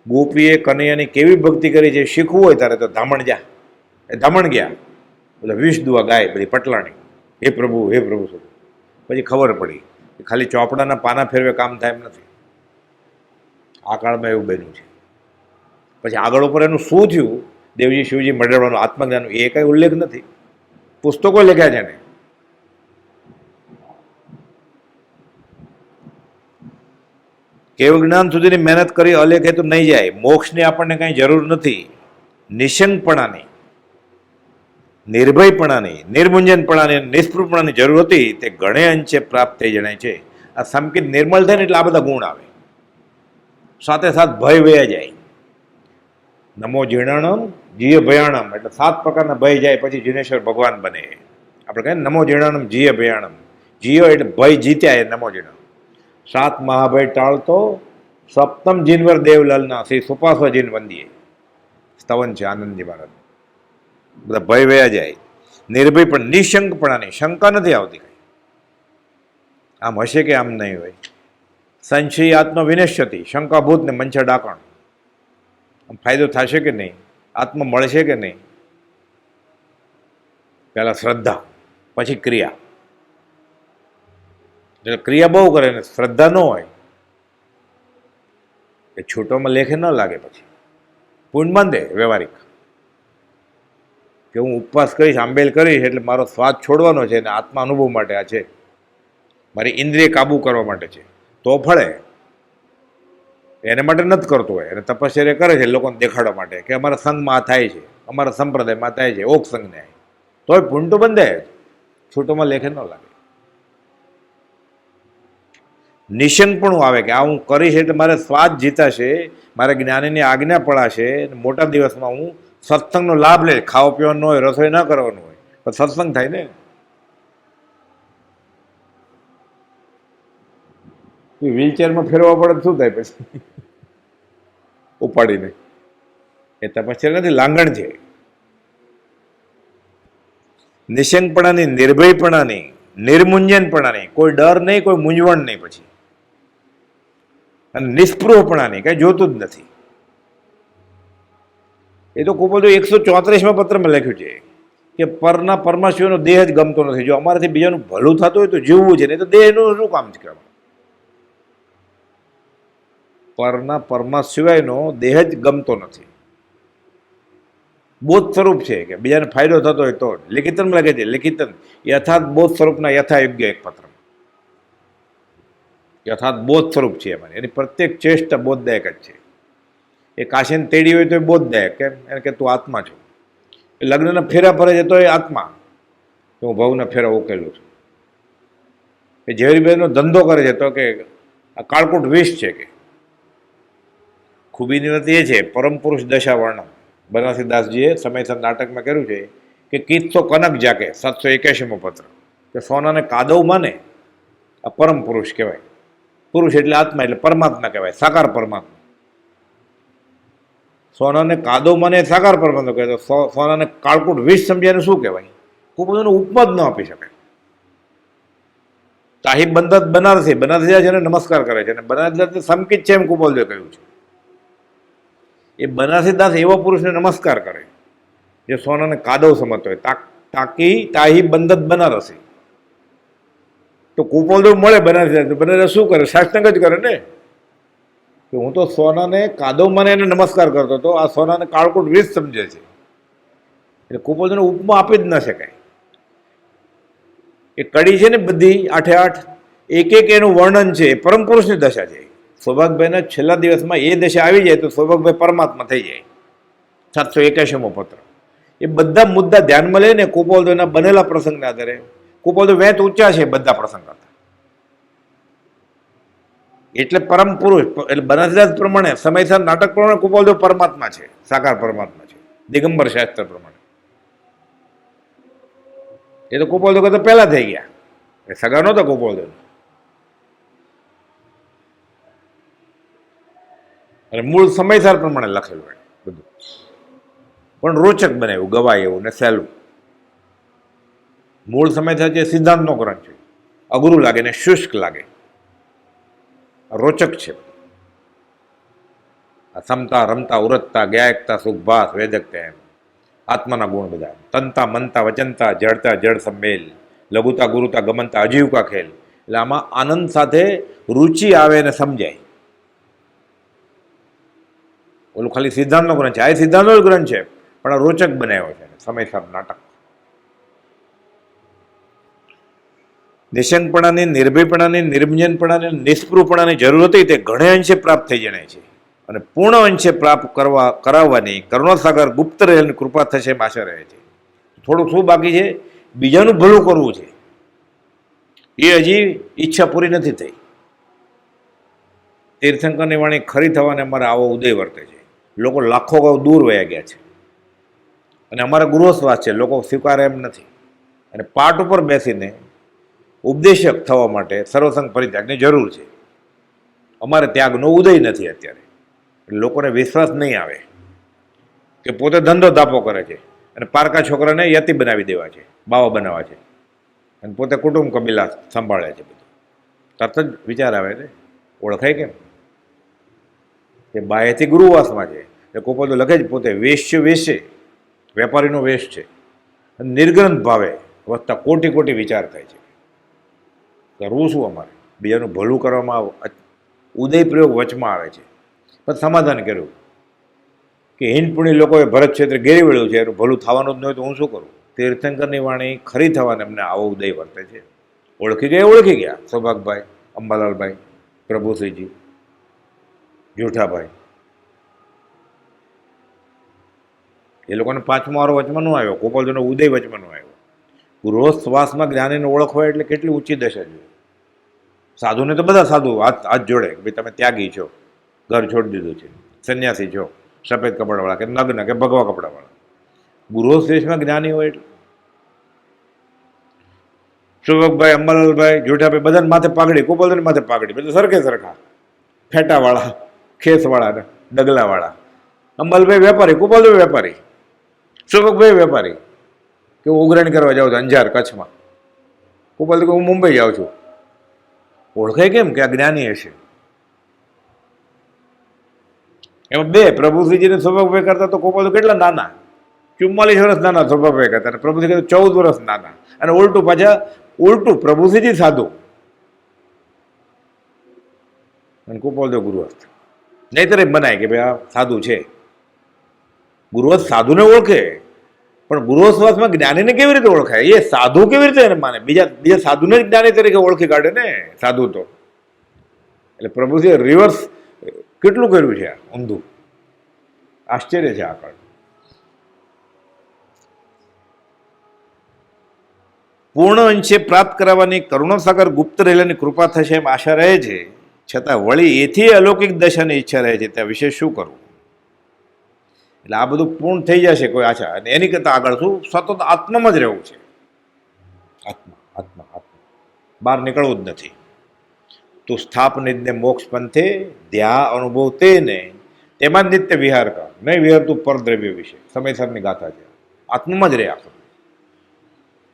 Speaker 1: ગોપીએ કનૈયાની કેવી ભક્તિ કરી છે, શીખવું હોય તારે તો ધામણ જા. એ ધામણ ગયા, એટલે 20 દુઆ ગાય બધી પટલાણી, હે પ્રભુ હે પ્રભુ. પછી ખબર પડી કે ખાલી ચોપડાના પાના ફેરવે કામ થાય એમ નથી. આ કાળમાં એવું બન્યું છે. પછી આગળ ઉપર એનું શું થયું, દેવજી શિવજી મઢડવાનું આત્મજ્ઞાનનું, એ કંઈ ઉલ્લેખ નથી. પુસ્તકો લખ્યા છે ને. કેવળ જ્ઞાન સુધીની મહેનત કરી અલેખે તો નહીં જાય. મોક્ષની આપણને કાંઈ જરૂર નથી. નિશંકપણાની, નિર્ભયપણાની, નિર્મુંજનપણાની, નિષ્પૃપણાની જરૂર હતી, તે ઘણે અંશે પ્રાપ્ત થઈ જણાય છે. આ સંકિત નિર્મળ થાય ને એટલે આ બધા ગુણ આવે, સાથે સાથ ભય વયા જાય. નમો જીર્ણાણમ જીય ભયાણમ, એટલે 7 પ્રકારના ભય જાય, પછી જીનેશ્વર ભગવાન બને. આપણે કહીએ નમો જીર્ણાણમ જીય ભયાણમ. જીયો એટલે ભય જીત્યા, એ નમો જીર્ણમ. 7 મહાભય ટાળતો સપ્તમ જીનવર દેવલાલના શ્રી સુપાસ્વ જીન વંદીએ. સ્તવન છે આનંદજી મહારાજ. બધા ભય વયા જાય. નિર્ભય પણ નિશંકપણાની, શંકા નથી આવતી કઈ, આમ હશે કે આમ નહીં હોય. સંશય આત્મ વિનશ્યતિ, શંકાભૂત ને મંચા ડાકણ. આમ ફાયદો થશે કે નહીં, આત્મ મળશે કે નહીં? પહેલા શ્રદ્ધા, પછી ક્રિયા. એટલે ક્રિયા બહુ કરે ને શ્રદ્ધા ન હોય, એ છૂટોમાં લેખે ન લાગે. પછી પૂર્ણ બાંધે વ્યવહારિક, કે હું ઉપવાસ કરીશ, આંબેલ કરીશ એટલે મારો સ્વાદ છોડવાનો છે, અને આત્મા અનુભવ માટે આ છે, મારી ઇન્દ્રિય કાબુ કરવા માટે છે, તો ફળે. એને માટે નથી કરતો હોય, એને તપશ્ચર્યા કરે છે લોકોને દેખાડવા માટે કે અમારા સંઘમાં આ થાય છે, અમારા સંપ્રદાયમાં થાય છે, ઓક સંઘ ન્યાય, તોય પૂર્ણ તો બંધે, છૂટોમાં લેખે ન લાગે. નિશંકપણું આવે કે આ હું કરીશ એટલે મારે સ્વાદ જીતાશે, મારે જ્ઞાનીની આજ્ઞા પડાશે, મોટા દિવસમાં હું સત્સંગનો લાભ લે. ખાવા પીવાનું હોય, રસોઈ ન કરવાનું હોય, પણ સત્સંગ થાય ને. વ્હીલચેરમાં ફેરવા પડે શું થાય પછી ઉપાડીને? એ તપસ્યા નથી, લાંગણ છે. નિશંકપણાની, નિર્ભયપણાની, નિર્મુંજનપણાની, કોઈ ડર નહીં, કોઈ મૂંઝવણ નહીં પછી, અને નિસ્પૃહપણાની, કઈ જોતું જ નથી. એ તો ખૂબ બધું 134માં પત્રમાં લખ્યું છે કે પરના પરમાશિવનો દેહ જ ગમતો નથી. જો અમારાથી બીજાનું ભલું થતું હોય તો જીવવું છે, નહીં તો દેહનું શું કામ છે? પરના પરમા સિવાયનો દેહ જ ગમતો નથી. બોધ સ્વરૂપ છે કે બીજાને ફાયદો થતો હોય તો. લિખિતનમાં લખે છે, લિખિતન યથાર્થ બોધ સ્વરૂપના યથાયોગ્ય એક પત્ર. યથાર્થ બોધ સ્વરૂપ છે એમાં, એની પ્રત્યેક ચેષ્ટા બોધદાયક જ છે. એ કાશીને તેડી હોય તો એ બોધદાયક, કેમ? એને કે તું આત્મા છો. એ લગ્નના ફેરા ફરે છે તો એ આત્મા, હું ભવના ફેરા ઉકેલું છું. એ ઝવેરીબેનનો ધંધો કરે છે તો કે આ કાળકૂટ વિષ છે કે. ખૂબીની વાત એ છે, પરમ પુરુષ દશા વર્ણન બનારસીદાસજીએ સમયસર નાટકમાં કર્યું છે કે કિસ્સો કનક જાકે 781મો પત્ર, કે સોનાને કાદવ માને આ પરમ પુરુષ કહેવાય. પુરુષ એટલે આત્મા, એટલે પરમાત્મા કહેવાય, સાકાર પરમાત્મા. સોનાને કાદવ માને સાકાર પરમાત્મા કહેવાય, તો સોનાને કાળકૂટ વિષ સમજ્યાને શું કહેવાય? ખૂબ બધું ઉપમા જ ન આપી શકાય. તાહી બંધત બનારસી, બનારસી છે ને નમસ્કાર કરે છે, અને બનારસી સમકિત છે એમ કુબલદેવે કહ્યું છે. એ બનારસીદાસ એવા પુરુષને નમસ્કાર કરે જે સોનાને કાદવ સમજતો હોય. તાકી તાહી બંધત બનારસી. તો કુપોલદેવ મળે બનારસીદાસ, બનારસીદાસ શું કરે? સાષ્ટાંગ જ કરે ને, કે હું તો સોનાને કાદવ મને એને નમસ્કાર કરતો હતો, આ સોનાને કાળકૂટ વિષ સમજે છે. એટલે કુપોલદેવને ઉપમા આપી જ ન શકાય. એ કડી છે ને બધી 8/8, એક એક એનું વર્ણન છે. એ પરમ પુરુષની દશા છે. સૌભાગભાઈના છેલ્લા દિવસમાં એ દશા આવી જાય તો સૌભાગભાઈ પરમાત્મા થઈ જાય. 781મો પત્ર. એ બધા મુદ્દા ધ્યાનમાં લઈને કુપોલદેવના બનેલા પ્રસંગના આધારે, કુપોલદેવ વેત ઊંચા છે બધા પ્રસંગ હતા. એટલે પરમ પુરુષ, એટલે બનારસીદાસ પ્રમાણે, સમયસર નાટક પ્રમાણે કુપોલદેવ પરમાત્મા છે, સાકાર પરમાત્મા છે, દિગંબર શાસ્ત્ર પ્રમાણે. એ તો કુપોલદેવ કરતા પહેલા થઈ ગયા, એ સગા નહોતા કુપોલદેવ. અને મૂળ સમયસાર પ્રમાણે લખેલું હોય બધું, પણ રોચક બનાવ્યું, ગવાય એવું ને સહેલું. મૂળ સમયસાર જે સિદ્ધાંતનો ગ્રંથ છે, અઘરું લાગે ને શુષ્ક લાગે, રોચક છે. સમતા રમતા ઉરતતા ગાયકતા સુખભાસ વેદકતા, એમ આત્માના ગુણ બધા. તનતા મનતા વચનતા જડતા જડ સંમેલ, લઘુતા ગુરુતા ગમનતા અજીવકા ખેલ. એટલે આમાં આનંદ સાથે રુચિ આવે ને સમજાય. ઓલું ખાલી સિદ્ધાંતનો ગ્રંથ છે, આ સિદ્ધાંતનો જ ગ્રંથ છે, પણ આ રોચક બનાવ્યો છે સમયસર નાટક. નિશંકપણાની, નિર્ભયપણાની, નિર્મંજનપણાની, નિસ્પૃહપણાની જરૂર હતી તે ઘણે અંશે પ્રાપ્ત થઈ જણાય છે, અને પૂર્ણ અંશે પ્રાપ્ત કરાવવાની કરુણાસાગર ગુપ્ત રહેલી કૃપા થશે એમ આશા રહે છે. થોડુંક શું બાકી છે? બીજાનું ભલું કરવું છે, એ હજી ઈચ્છા પૂરી નથી થઈ. તીર્થંકરની વાણી ખરી થવાને અમારે આવો ઉદય વર્તે છે. લોકો લાખો દૂર વયા ગયા છે, અને અમારા ગૃહસ્વાસ છે, લોકો સ્વીકારે એમ નથી. અને પાઠ ઉપર બેસીને ઉપદેશક થવા માટે સર્વસંગ પરિત્યાગની જરૂર છે. અમારે ત્યાગનો ઉદય નથી અત્યારે. લોકોને વિશ્વાસ નહીં આવે કે પોતે ધંધો દાપો કરે છે અને પારકા છોકરાને યતિ બનાવી દેવા છે, બાવા બનાવવા છે, અને પોતે કુટુંબ કબીલા સંભાળે છે. બધું તરત જ વિચાર આવે ને, ઓળખાય કેમ? એ બાહ્યથી ગુરુવાસમાં છે. એ કોપો લખે જ પોતે વેશ્ય વેશે, વેપારીનો વેશ છે. નિર્ગ્રંથ ભાવે વધતા કોટી કોટી વિચાર થાય છે. કરવું શું અમારે? બીજાનું ભલું કરવામાં ઉદય પ્રયોગ વચમાં આવે છે. પણ સમાધાન કર્યું કે હિંદપુણી લોકોએ ભરત ક્ષેત્રે ઘેરી વળ્યું છે, એનું ભલું થવાનું જ ન હોય તો હું શું કરું? તીર્થંકરની વાણી ખરી થવાને અમને આવો ઉદય વર્તે છે. ઓળખી ગયા સૌભાગભાઈ, અંબાલાલભાઈ, પ્રભુશ્રીજી, જૂઠાભાઈ. એ લોકોને 5મો વારો વચમાં ન આવ્યો, ગોપાલજીનો ઉદય વચમાં ન આવ્યો. ગૃહસ્થવાસમાં જ્ઞાનીને ઓળખવા એટલે કેટલી ઊંચી દશા જોઈએ. સાધુને તો બધા સાધુ હાથ જોડે કે ભાઈ તમે ત્યાગી છો, ઘર છોડી દીધું છે, સંન્યાસી છો, સફેદ કપડાવાળા કે નગ્ન કે ભગવા કપડાવાળા. ગૃહસ્થેશમાં જ્ઞાની હોય એટલે સુભગભાઈ, અંબાલાલભાઈ, જોઠાભાઈ બધાને માથે પાઘડી, ગોપાલભાઈ માથે પાઘડી, બધા સરખે સરખા, ફેટાવાળા, ખેસવાળા ને ડગલાવાળા. અંબાલાલભાઈ વેપારી, ગોપાલભાઈ વેપારી, સુભગભાઈ વેપારી. કે હું ઉઘરાણી કરવા જાઉં છું અંજાર કચ્છમાં, ગોપાલ કે હું મુંબઈ જાઉં છું. ઓળખાય કેમ? કે આ જ્ઞાની હશે. એમાં બે, પ્રભુશ્રીજીને સૌભાગભાઈ કરતા તો ગોપાલ કેટલા નાના, 44 વર્ષ નાના સૌભાગભાઈ કરતા, અને પ્રભુશ્રી 14 વર્ષ નાના. અને ઉલટું પાછા ઉલટું પ્રભુશ્રીજી સાધુ અને ગોપાલદેવ ગુરુવસ્ત. નહીતર એ બનાય કે ભાઈ આ સાધુ છે. ગુરુવસ્ત સાધુને ઓળખે, પણ ગુરુવસ્તવાસમાં જ્ઞાનીને કેવી રીતે ઓળખાય? એ સાધુ કેવી રીતે એને માને? બીજા સાધુને જ જ્ઞાની તરીકે ઓળખી કાઢે ને સાધુ તો. એટલે પ્રભુજીએ રિવર્સ કેટલું કર્યું છે આ ઊંધું. આશ્ચર્ય છે આગળ. પૂર્ણ અંશે પ્રાપ્ત કરાવવાની કરુણાસાગર ગુપ્ત રહેલાની કૃપા થશે એમ આશા રહે છે, છતાં વળી એથી અલૌકિક દશાની ઈચ્છા રહે છે, ત્યાં વિશે શું કરવું? એટલે આ બધું પૂર્ણ થઈ જશે કોઈ આશા, અને એની કરતાં આગળ શું? સતત આત્મામાં જ રહેવું છે. આત્મા આત્મા આત્મા, બહાર નીકળવું જ નથી. તું સ્થાપ નિજને મોક્ષ પંથે ધ્યા અનુભવ તેને, તેમાં જ નિત્ય વિહાર કર, નહીં વિહાર તું પરદ્રવ્ય વિશે. સમયસરની ગાથા છે. આત્મામાં જ રહે આખો.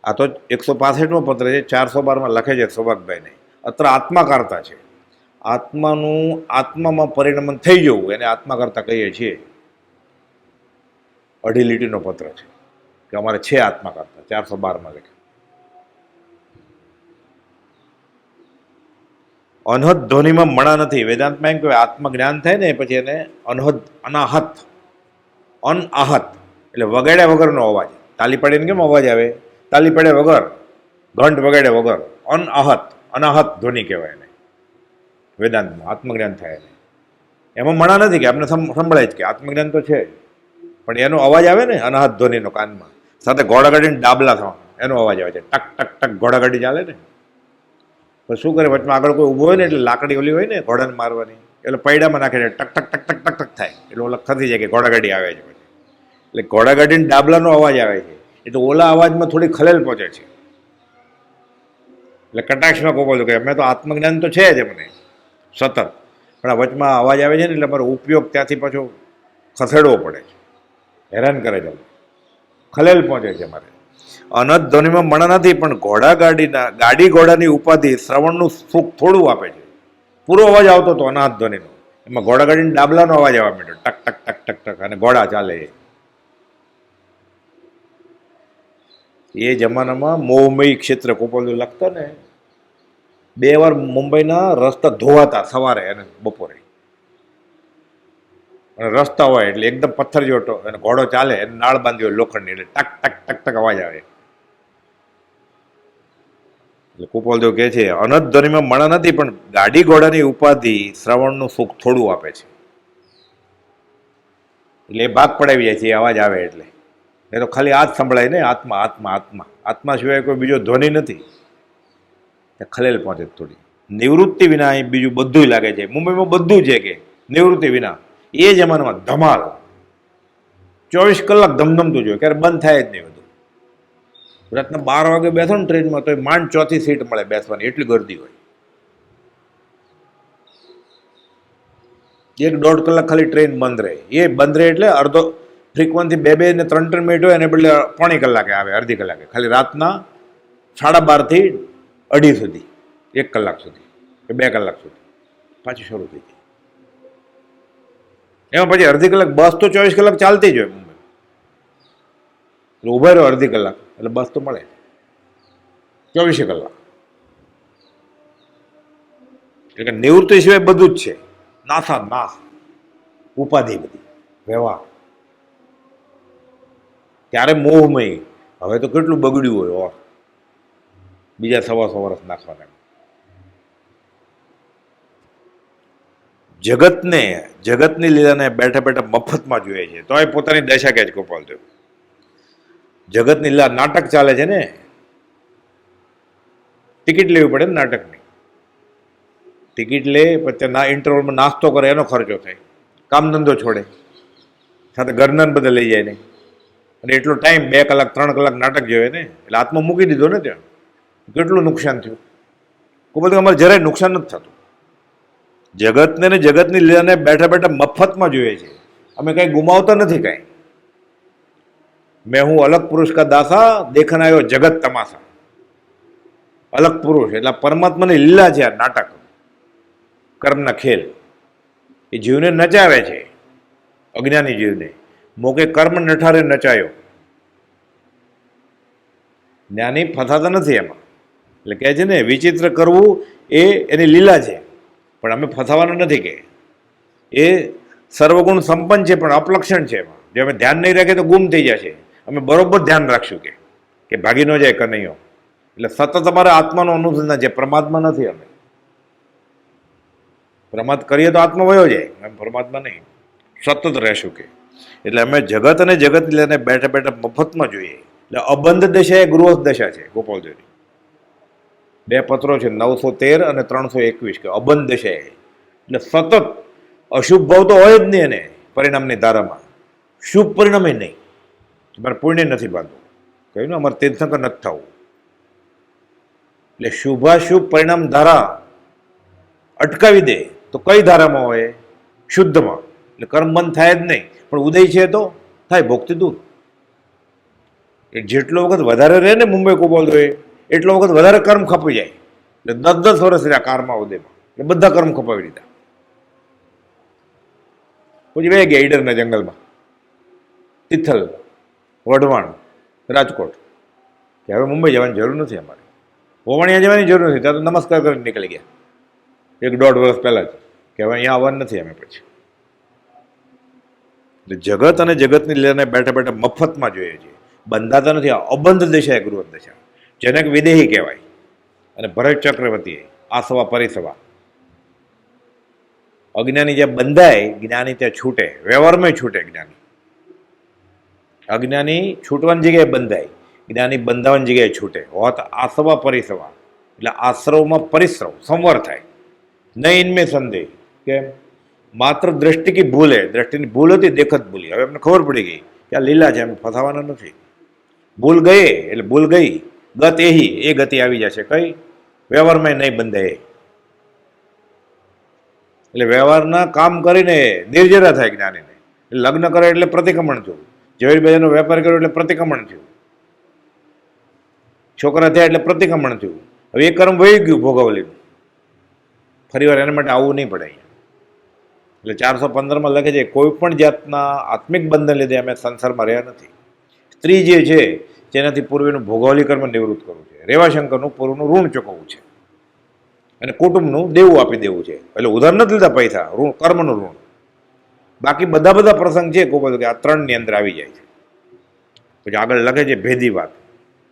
Speaker 1: આ તો 165મો પત્ર છે, 412માં લખે છે સૌભાગભાઈને. અત્ર આત્માકારતા છે. આત્માનું આત્મામાં પરિણમન થઈ જવું એને આત્માકારતા કહીએ છીએ. 2.5 લીટીનો પત્ર છે કે અમારે છે આત્માકારતા, 412માં લખે. અનહદ ધ્વનિમાં મણા નથી. વેદાંતમાં એમ કહેવાય આત્મજ્ઞાન થાય ને પછી એને અનહદ, અનાહત, અનઆહત એટલે વગાડ્યા વગરનો અવાજ. તાલી પાડીને કેમ અવાજ આવે? તાલી પાડ્યા વગર, ઘંટ વગાડ્યા વગર, અનઆહત, અનાહત ધ્વનિ કહેવાય એને વેદાંતમાં. આત્મજ્ઞાન થાય એને. એમાં મણા નથી કે આપણે સંભળાય જ કે આત્મજ્ઞાન તો છે, પણ એનો અવાજ આવે ને અનાહત ધ્વનિનો કાનમાં, સાથે ઘોડાગાડીને ડાબલા થવા એનો અવાજ આવે છે. ટક ટક ટક ઘોડાગાડી ચાલે ને, પણ શું કરે વચમાં આગળ કોઈ ઊભો હોય ને એટલે લાકડી ઓલી હોય ને ઘોડાને મારવાની, એટલે પૈડામાં નાખે છે, ટક ટક ટક ટક ટક ટક થાય એટલે ઓલા ખસી જાય કે ઘોડાગાડી આવે છે. પછી એટલે ઘોડાગાડીને ડાબલાનો અવાજ આવે છે, એટલે ઓલા અવાજમાં થોડી ખલેલ પહોંચે છે. એટલે કટાક્ષમાં કહું કે અમે તો આત્મજ્ઞાન તો છે જ અમને સતત, પણ આ વચમાં અવાજ આવે છે ને એટલે અમારો ઉપયોગ ત્યાંથી પાછો ખસેડવો પડે છે, હેરાન કરે છે, ખલેલ પહોંચે છે અમારે. અનહદ ધ્વનિમાં મણા નથી, પણ ગાડી ઘોડાની ઉપાધિ શ્રવણનું સુખ થોડું આપે છે. પૂરો અવાજ આવતો હતો અનાહત ધ્વનિનો, એમાં ઘોડાગાડીને ડાબલાનો અવાજ આવવા માંડ્યો, ટક ટક ટક ટક ટક, અને ઘોડા ચાલે. એ જમાનામાં મોહમય ક્ષેત્ર ગોપાલ લખતા ને, 2 વાર મુંબઈના રસ્તા ધોવાતા સવારે અને બપોરે. અને રસ્તા હોય એટલે એકદમ પથ્થર જેવો અને ઘોડો ચાલે એને નાળ બાંધી હોય લોખંડની, એટલે ટક ટક ટક ટક અવાજ આવે. એટલે ગોપાલદેવ કહે છે અનહદ ધ્વનિમાં મણા નથી, પણ ગાડી ઘોડાની ઉપાધિ શ્રવણનું સુખ થોડું આપે છે. એટલે એ ભાગ પડાવી જાય છે એ અવાજ આવે એટલે. એ તો ખાલી આ જ સંભળાય ને, આત્મા આત્મા આત્મા, આત્મા સિવાય કોઈ બીજો ધ્વનિ નથી. ખલેલ પહોંચે થોડી. નિવૃત્તિ વિના અહીં બીજું બધું લાગે છે. મુંબઈમાં બધું છે કે નિવૃત્તિ વિના. એ જમાનામાં ધમાલ 24 કલાક ધમધમતું જોઈએ, ક્યારે બંધ થાય જ નહીં બધું. રાતના 12 વાગે બેસો ને ટ્રેનમાં તો માંડ 4થી સીટ મળે બેસવાની, એટલી ગરદી હોય. 1-1.5 કલાક ખાલી ટ્રેન બંધ રહે. એ બંધ રહે એટલે અડધો ફ્રીક્વન્સી 2-2 ને 3-3 મિનિટ હોય, એને બદલે 1/4 કલાકે આવે, અડધી કલાકે. ખાલી રાતના 12:30 થી 2:30 સુધી, 1 કલાક સુધી કે 2 કલાક સુધી પાછી શરૂ થઈ જાય. એમાં પછી અડધી કલાક બસ તો 24 કલાક ચાલતી જ હોય મુંબઈ, એટલે ઊભા રહ્યો અડધી કલાક એટલે બસ તો મળે 24 કલાક. એટલે નિવૃત્તિ સિવાય બધું જ છે. નાસા નાસ, ઉપાધિ બધી, વ્યવહાર. ત્યારે મોહમય. હવે તો કેટલું બગડ્યું હોય, બીજા 1.25 વર્ષ નાખવાના. જગતની લીલાને બેઠા બેઠા મફતમાં જોઈએ છે, તો એ પોતાની દશા કે જ ગોપાલદેવ. જગતની લીલા નાટક ચાલે છે ને, ટિકિટ લેવી પડે ને નાટકની. ટિકિટ લે પછી ના ઇન્ટરવલમાં નાસ્તો કરે, એનો ખર્ચો થાય, કામ ધંધો છોડે, સાથે ઘરના બધા લઈ જાય ને, અને એટલો ટાઈમ 2 કલાક 3 કલાક નાટક જોવે ને, એટલે આત્મા મૂકી દીધો ને ત્યાં. કેટલું નુકસાન થયું? કોઈ બધું અમારે જરાય નુકસાન નથી થતું. જગતને ને જગતની લીલાને બેઠા બેઠા મફતમાં જોઈએ છે. અમે કંઈ ગુમાવતા નથી કાંઈ. મેં હું અલગ પુરુષ કા દાસા, દેખન આવ્યો જગત તમાશા. અલગ પુરુષ એટલે પરમાત્માની લીલા છે. આ નાટક, કર્મના ખેલ, એ જીવને નચાવે છે. અજ્ઞાની જીવને મોકે કર્મ નઠારે નચાયો. જ્ઞાની ફસાતા નથી એમાં. એટલે કહે છે ને, વિચિત્ર કરવું એ એની લીલા છે, પણ અમે ફસાવાના નથી. કે એ સર્વગુણ સંપન્ન છે પણ અપલક્ષણ છે. એમાં જો અમે ધ્યાન નહીં રાખીએ તો ગુમ થઈ જશે. અમે બરોબર ધ્યાન રાખશું કે ભાગી ન જાય કનૈયો. એટલે સતત અમારા આત્માનું અનુસંધાન છે, પરમાત્મા નથી. અમે પ્રમાદ કરીએ તો આત્મા વયો જાય, એમ પરમાત્મા નહીં. સતત રહેશું કે એટલે અમે જગત અને જગત લઈને બેઠા બેઠા મફતમાં જોઈએ. એટલે અબંધ દશા એ ગૃહસ્થ દશા છે. ગોપાલજીની 2 પત્રો છે, 913 અને 321, કે અબંધ દશા. એટલે સતત અશુભ ભાવ તો હોય જ નહીં એને પરિણામની ધારામાં, શુભ પરિણામે નહીં. તમારે પુણ્ય નથી બાંધવું, કહ્યું ને, અમારે તીર્થંકર નથી થવું. એટલે શુભાશુભ પરિણામ ધારા અટકાવી દે તો કઈ ધારામાં હોય? શુદ્ધમાં. એટલે કર્મ બંધ થાય જ નહીં, પણ ઉદય છે તો થાય ભોગથી દૂર. એ જેટલો વખત વધારે રહે ને મુંબઈ કોપાલદોએ, એટલો વખત વધારે કર્મ ખપાઈ જાય. એટલે 10-10 વર્ષ રહ્યા કારમાં ઉદયમાં, એટલે બધા કર્મ ખપાવી દીધા. પછી વહી ગયા ઈડરના જંગલમાં, તિથલ, વઢવાણ, રાજકોટ, કે હવે મુંબઈ જવાની જરૂર નથી અમારે, ઓવણિયા જવાની જરૂર નથી. ત્યાં તો નમસ્કાર કરીને નીકળી ગયા 1-1.5 વર્ષ પહેલાં જ, કે હવે અહીંયા આવવાનું નથી અમે. પછી એટલે જગત અને જગતની લીલાને બેઠા બેઠા મફતમાં જોઈએ છીએ, બંધાતા નથી. આ અબંધ દશા એ ગૃહસ્થ દશા, જેને વિદેહી કહેવાય. અને ભરત ચક્રવર્તીએ આસવા પરિસવા. અજ્ઞાની જ્યાં બંધાય, જ્ઞાની ત્યાં છૂટે. વ્યવહારમાં છૂટે જ્ઞાની. અજ્ઞાની છૂટવાની જગ્યાએ બંધાય, જ્ઞાની બંધાવાની જગ્યાએ છૂટે. હોત આસવા પરિસવા, એટલે આશ્રવમાં પરિશ્રવ સંવર થાય. નહીં ઇનમે સંદેહ. કેમ? માત્ર દ્રષ્ટિ કી ભૂલ હે. દ્રષ્ટિની ભૂલ હતી, દેખત ભૂલી. હવે અમને ખબર પડી ગઈ કે આ લીલા છે, અમે ફસાવાના નથી. ભૂલ ગઈ એટલે ભૂલ ગઈ. ગત એહી, એ ગતિ આવી જશે. કઈ? વ્યવહારમાં નહીં બંધાય. એટલે વ્યવહારના કામ કરીને નિર્જરા થાય જ્ઞાનીને. લગ્ન કરે એટલે પ્રતિક્રમણ થયું. ઝવેરભાઈનો વેપાર કર્યો એટલે પ્રતિક્રમણ થયું. છોકરા થયા એટલે પ્રતિક્રમણ થયું. હવે એ કર્મ વહી ગયું ભોગવલીનું. ફરી વાર એના માટે આવવું નહીં પડે. એટલે 415માં લખે છે, કોઈ પણ જાતના આત્મિક બંધન લીધે અમે સંસારમાં રહ્યા નથી. સ્ત્રી જે છે જેનાથી પૂર્વેનું ભોગવલી કર્મ નિવૃત્ત કરવું છે, રેવાશંકરનું પૂર્વનું ઋણ ચૂકવવું છે, અને કુટુંબનું દેવું આપી દેવું છે. એટલે ઉધાર નથી લીધા પૈસા, ઋણ, કર્મનું ઋણ. બાકી બધા પ્રસંગ છે કે આ 3ની અંદર આવી જાય છે. પછી આગળ લખે છે ભેદી વાત.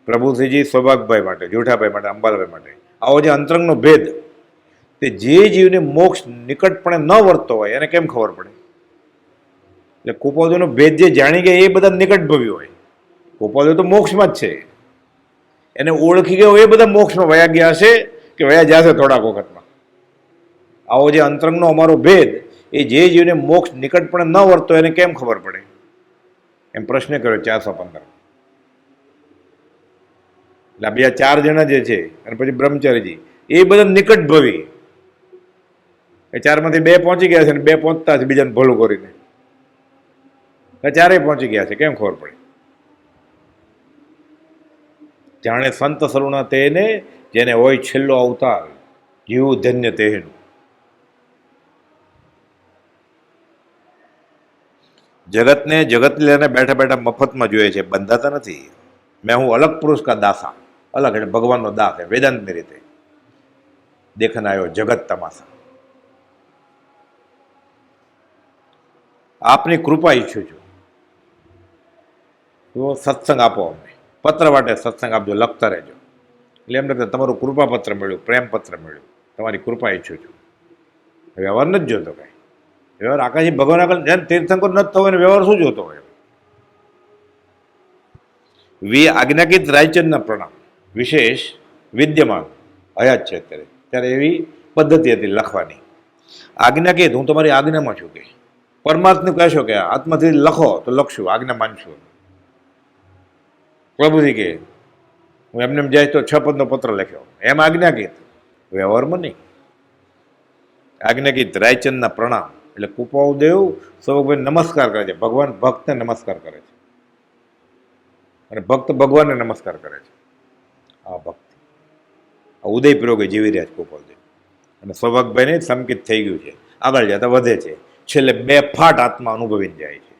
Speaker 1: પ્રભુશ્રીજી સૌભાગભાઈ માટે, જૂઠાભાઈ માટે, અંબાલાભાઈ માટે આવો જે અંતરંગનો ભેદ, તે જે જીવને મોક્ષ નિકટપણે ન વર્તતો હોય એને કેમ ખબર પડે? એટલે કુપોદોનો ભેદ જે જાણી ગયા એ બધા નિકટભવી હોય. કુપોદો તો મોક્ષમાં જ છે, એને ઓળખી ગયો એ બધા મોક્ષમાં વયા ગયા હશે કે વયા જશે થોડાક વખતમાં. આવો જે અંતરંગનો અમારો ભેદ, એ જે જીવને મોક્ષ નિકટપણે ન વર્તો એને કેમ ખબર પડે? એમ પ્રશ્ન કર્યો 415. એટલે બીજા 4 જણા જે છે, અને પછી બ્રહ્મચારીજી, એ બધા નિકટભવી. એ 4માંથી 2 પહોંચી ગયા છે, અને 2 પહોંચતા છે બીજાને ભલું કરીને. 4 પહોંચી ગયા છે, કેમ ખબર પડે? જાણે સંત સરુણા તેને, જેને હોય છેલ્લો અવતાર, જીવું ધન્ય તેનું. જગતને જગત લઈને બેઠા બેઠા મફતમાં જોઈએ છે, બંધાતા નથી. મેં હું અલગ પુરુષ કા દાસા. અલગ એટલે ભગવાનનો દાસ છે વેદાંતની રીતે. દેખન આવ્યો જગત તમાશા. આપની કૃપા ઈચ્છું છું, તો સત્સંગ આપો અમને. પત્ર વાટે સત્સંગ આપજો, લખતા રહેજો. એટલે એમ લખતા તમારું કૃપાપત્ર મળ્યું, પ્રેમપત્ર મળ્યું, તમારી કૃપા ઈચ્છું છું. વ્યવહાર નથી જોતો કાંઈ. વ્યવહાર આકાશી ભગવાન આગળ જેમ તીર્થંકર નથી થવો એને વ્યવહાર શું જોતો હોય? આજ્ઞાકિત રાયચંદના પ્રણામ વિશેષ વિદ્યમાન હયાત છે અત્યારે. ત્યારે એવી પદ્ધતિ હતી લખવાની. આજ્ઞાકિત, હું તમારી આજ્ઞામાં છું. કે પરમાત્મા કહેશો કે આત્માથી લખો તો લખશું, આજ્ઞા માનશું. પ્રભુજી કે હું એમને એમ જાય તો 6 પદનો પત્ર લખ્યો, એમ આજ્ઞાકીત, વ્યવહારમાં નહીં. આજ્ઞાકીત રાયચંદના પ્રણામ એટલે કૃપાળુદેવ સૌભાઈ નમસ્કાર કરે છે, ભગવાન ભક્તને નમસ્કાર કરે છે અને ભક્ત ભગવાનને નમસ્કાર કરે છે. આ ભક્તિ, આ ઉદયપૂર્વક જીવી રહ્યા છે કૃપાળુદેવ. અને સૌભાગભાઈને સંકિત થઈ ગયું છે, આગળ જતા વધે છે, છેલ્લે બેફાટ આત્મા અનુભવીને જાય છે.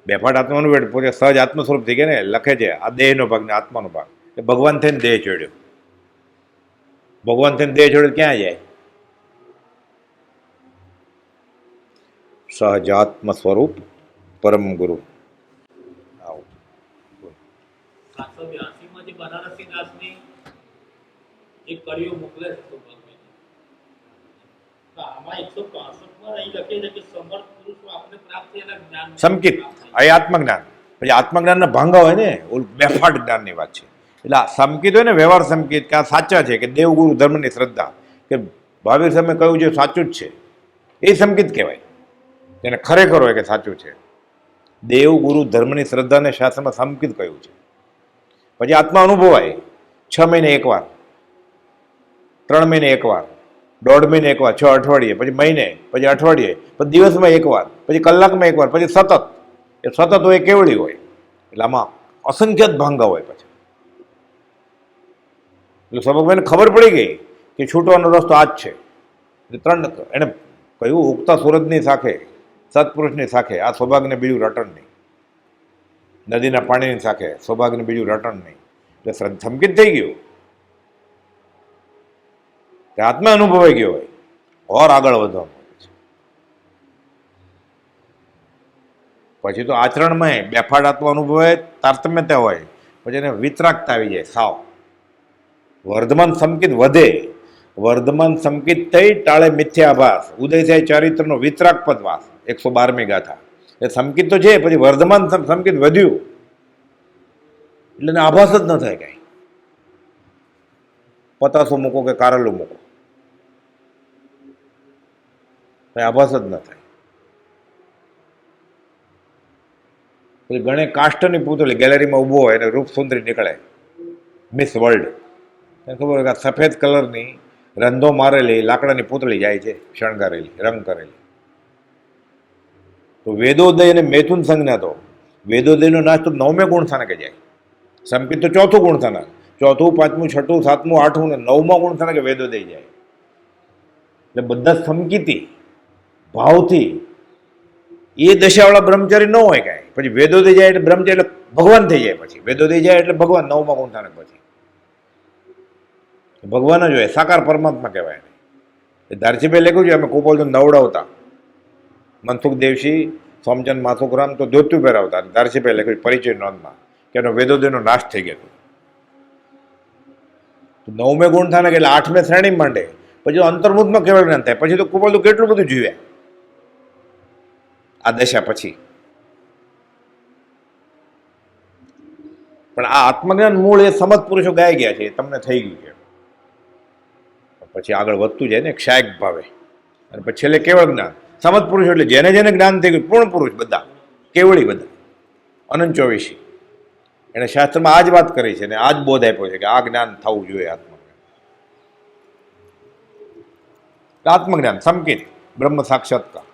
Speaker 1: બેફાટ આત્મા અનુભવે પોતે સહજ આત્મ સ્વરૂપ થઈ ગયા ને, લખે છે આ દેહનો ભાગ ને આત્માનો ભાગ, એ ભગવાન થઈને દેહ છોડ્યો. ભગવાન થઈને દેહ છોડ્યો ક્યાં જાય? સહજાત્મ સ્વરૂપ પરમ ગુરુ. આવું
Speaker 2: 782 માં જે બનારસી દાસની જે કડીઓ મોકલે છે સૌભાગ્યને, તો આમાં 165 માં અહીં લખે છે કે સમર્થ પુરુષો આપણે પ્રાપ્ત થયેલા જ્ઞાન
Speaker 1: સંકિત આ આત્મજ્ઞાન. પછી આત્મજ્ઞાનના ભાંગા હોય ને, ઓલું બેફાટ જ્ઞાનની વાત છે. એટલે આ સંકિત હોય ને, વ્યવહાર સંકિત, કે આ સાચા છે, કે દેવગુરુ ધર્મની શ્રદ્ધા, કે ભાવિક સામે કહ્યું છે સાચું જ છે, એ સંકિત કહેવાય. એને ખરેખર હોય કે સાચું છે. દેવ ગુરુ ધર્મની શ્રદ્ધાને શાસ્ત્રમાં સંકિત કહ્યું છે. પછી આત્મા અનુભવાય 6 મહિને એકવાર, 3 મહિને એકવાર, 1.5 મહિને એકવાર, 6 અઠવાડિયે, પછી મહિને, પછી અઠવાડિયે, પછી દિવસમાં એકવાર, પછી કલાકમાં એકવાર, પછી સતત. એ સતત હોય કેવળી હોય. એટલે આમાં અસંખ્ય ભાંગા હોય. પછી એટલે સૌભાગભાઈને ખબર પડી ગઈ કે છૂટવાનો રસ્તો આ જ છે. એટલે 3 એને કહ્યું, ઉગતા સૂરજની શાખે, સત્પુરુષની શાખે આ સૌભાગ્યને બીજું રટણ નહીં. નદીના પાણીની શાખે સૌભાગ્યને બીજું રટણ નહીં. એટલે સંકિત થઈ ગયું, આત્મા અનુભવાઈ ગયો હોય, ઓર આગળ વધવાનું. પછી તો આચરણમાં બેફાટ આત્મા અનુભવાય, તારતમ્યતા હોય, પછી એને વિતરાગતા આવી જાય સાવ. વર્ધમાન સંકિત વધે, વર્ધમાન સંકિત થઈ ટાળે મિથ્યાભાસ, ઉદય થાય ચારિત્રનો વિતરાગ પદવાસ. 112મી ગાથા. એ સંકિત તો છે, પછી વર્ધમાન સંકિત વધ્યું એટલે એને આભાસ જ ન થાય કાંઈ. પતાસો મૂકો કે કારેલું મૂકો, કઈ આભાસ જ ન થાય. પછી ગણે કાષ્ટની પૂતળી ગેલેરીમાં ઊભો હોય અને રૂપ સુંદરી નીકળે, મિસ વર્લ્ડ. એને ખબર હોય કે આ સફેદ કલરની રંધો મારેલી લાકડાની પૂતળી જાય છે, શણગારેલી, રંગ કરેલી. તો વેદોદય અને મૈથુન સંજ્ઞા, તો વેદોદયનો નાશ તો 9મે ગુણસ્થાનકે જાય. સંકિત તો 4થું ગુણસ્થાનક, 4થું, 5મું, 6ઠું, 7મું, 8મું ને 9મા ગુણસ્થાનકે વેદોદય જાય. એટલે બધા સંકિતી ભાવથી એ દશાવાળા બ્રહ્મચારી ન હોય કાંઈ. પછી વેદોદય જાય એટલે બ્રહ્મચારી એટલે ભગવાન થઈ જાય. પછી વેદોદય જાય એટલે ભગવાન 9મા ગુણસ્થાનક, પછી ભગવાન જ હોય, સાકાર પરમાત્મા કહેવાય. એ ધારસીભાઈ લખ્યું છે, અમે કૃપાળુદેવ નવડાવતા, મનસુખ દેવશી, સોમચંદ માથુકરામ તો ધોતું પહેરાવતા. ધારસીભાઈ લખ્યું પરિચય નોંધમાં કે એનો વેદોદયનો નાશ થઈ ગયો. 9મે ગુણસ્થાનક એટલે 8મે શ્રેણી માંડે, પછી અંતર્મુખમાં કેવળ જ્ઞાન થાય. પછી તો કૃપાળુદેવ કેટલું બધું જીવ્યા આ દશા પછી. પણ આ આત્મજ્ઞાન મૂળ એ સમજ પુરુષો ગાઈ ગયા છે, એ તમને થઈ ગયું છે. પછી આગળ વધતું જાય ને ક્ષાયક ભાવે, અને પછી છેલ્લે કેવળ જ્ઞાન. સમજ પુરુષ એટલે જેને જેને જ્ઞાન થઈ ગયું, પૂર્ણ પુરુષ બધા, કેવળી બધા, અનંત ચોવીસી. એને શાસ્ત્રમાં આ જ વાત કરી છે, ને આ જ બોધ આપ્યો છે કે આ જ્ઞાન થવું જોઈએ. આત્મજ્ઞાન, આત્મજ્ઞાન સંકિત બ્રહ્મ સાક્ષાત્કાર.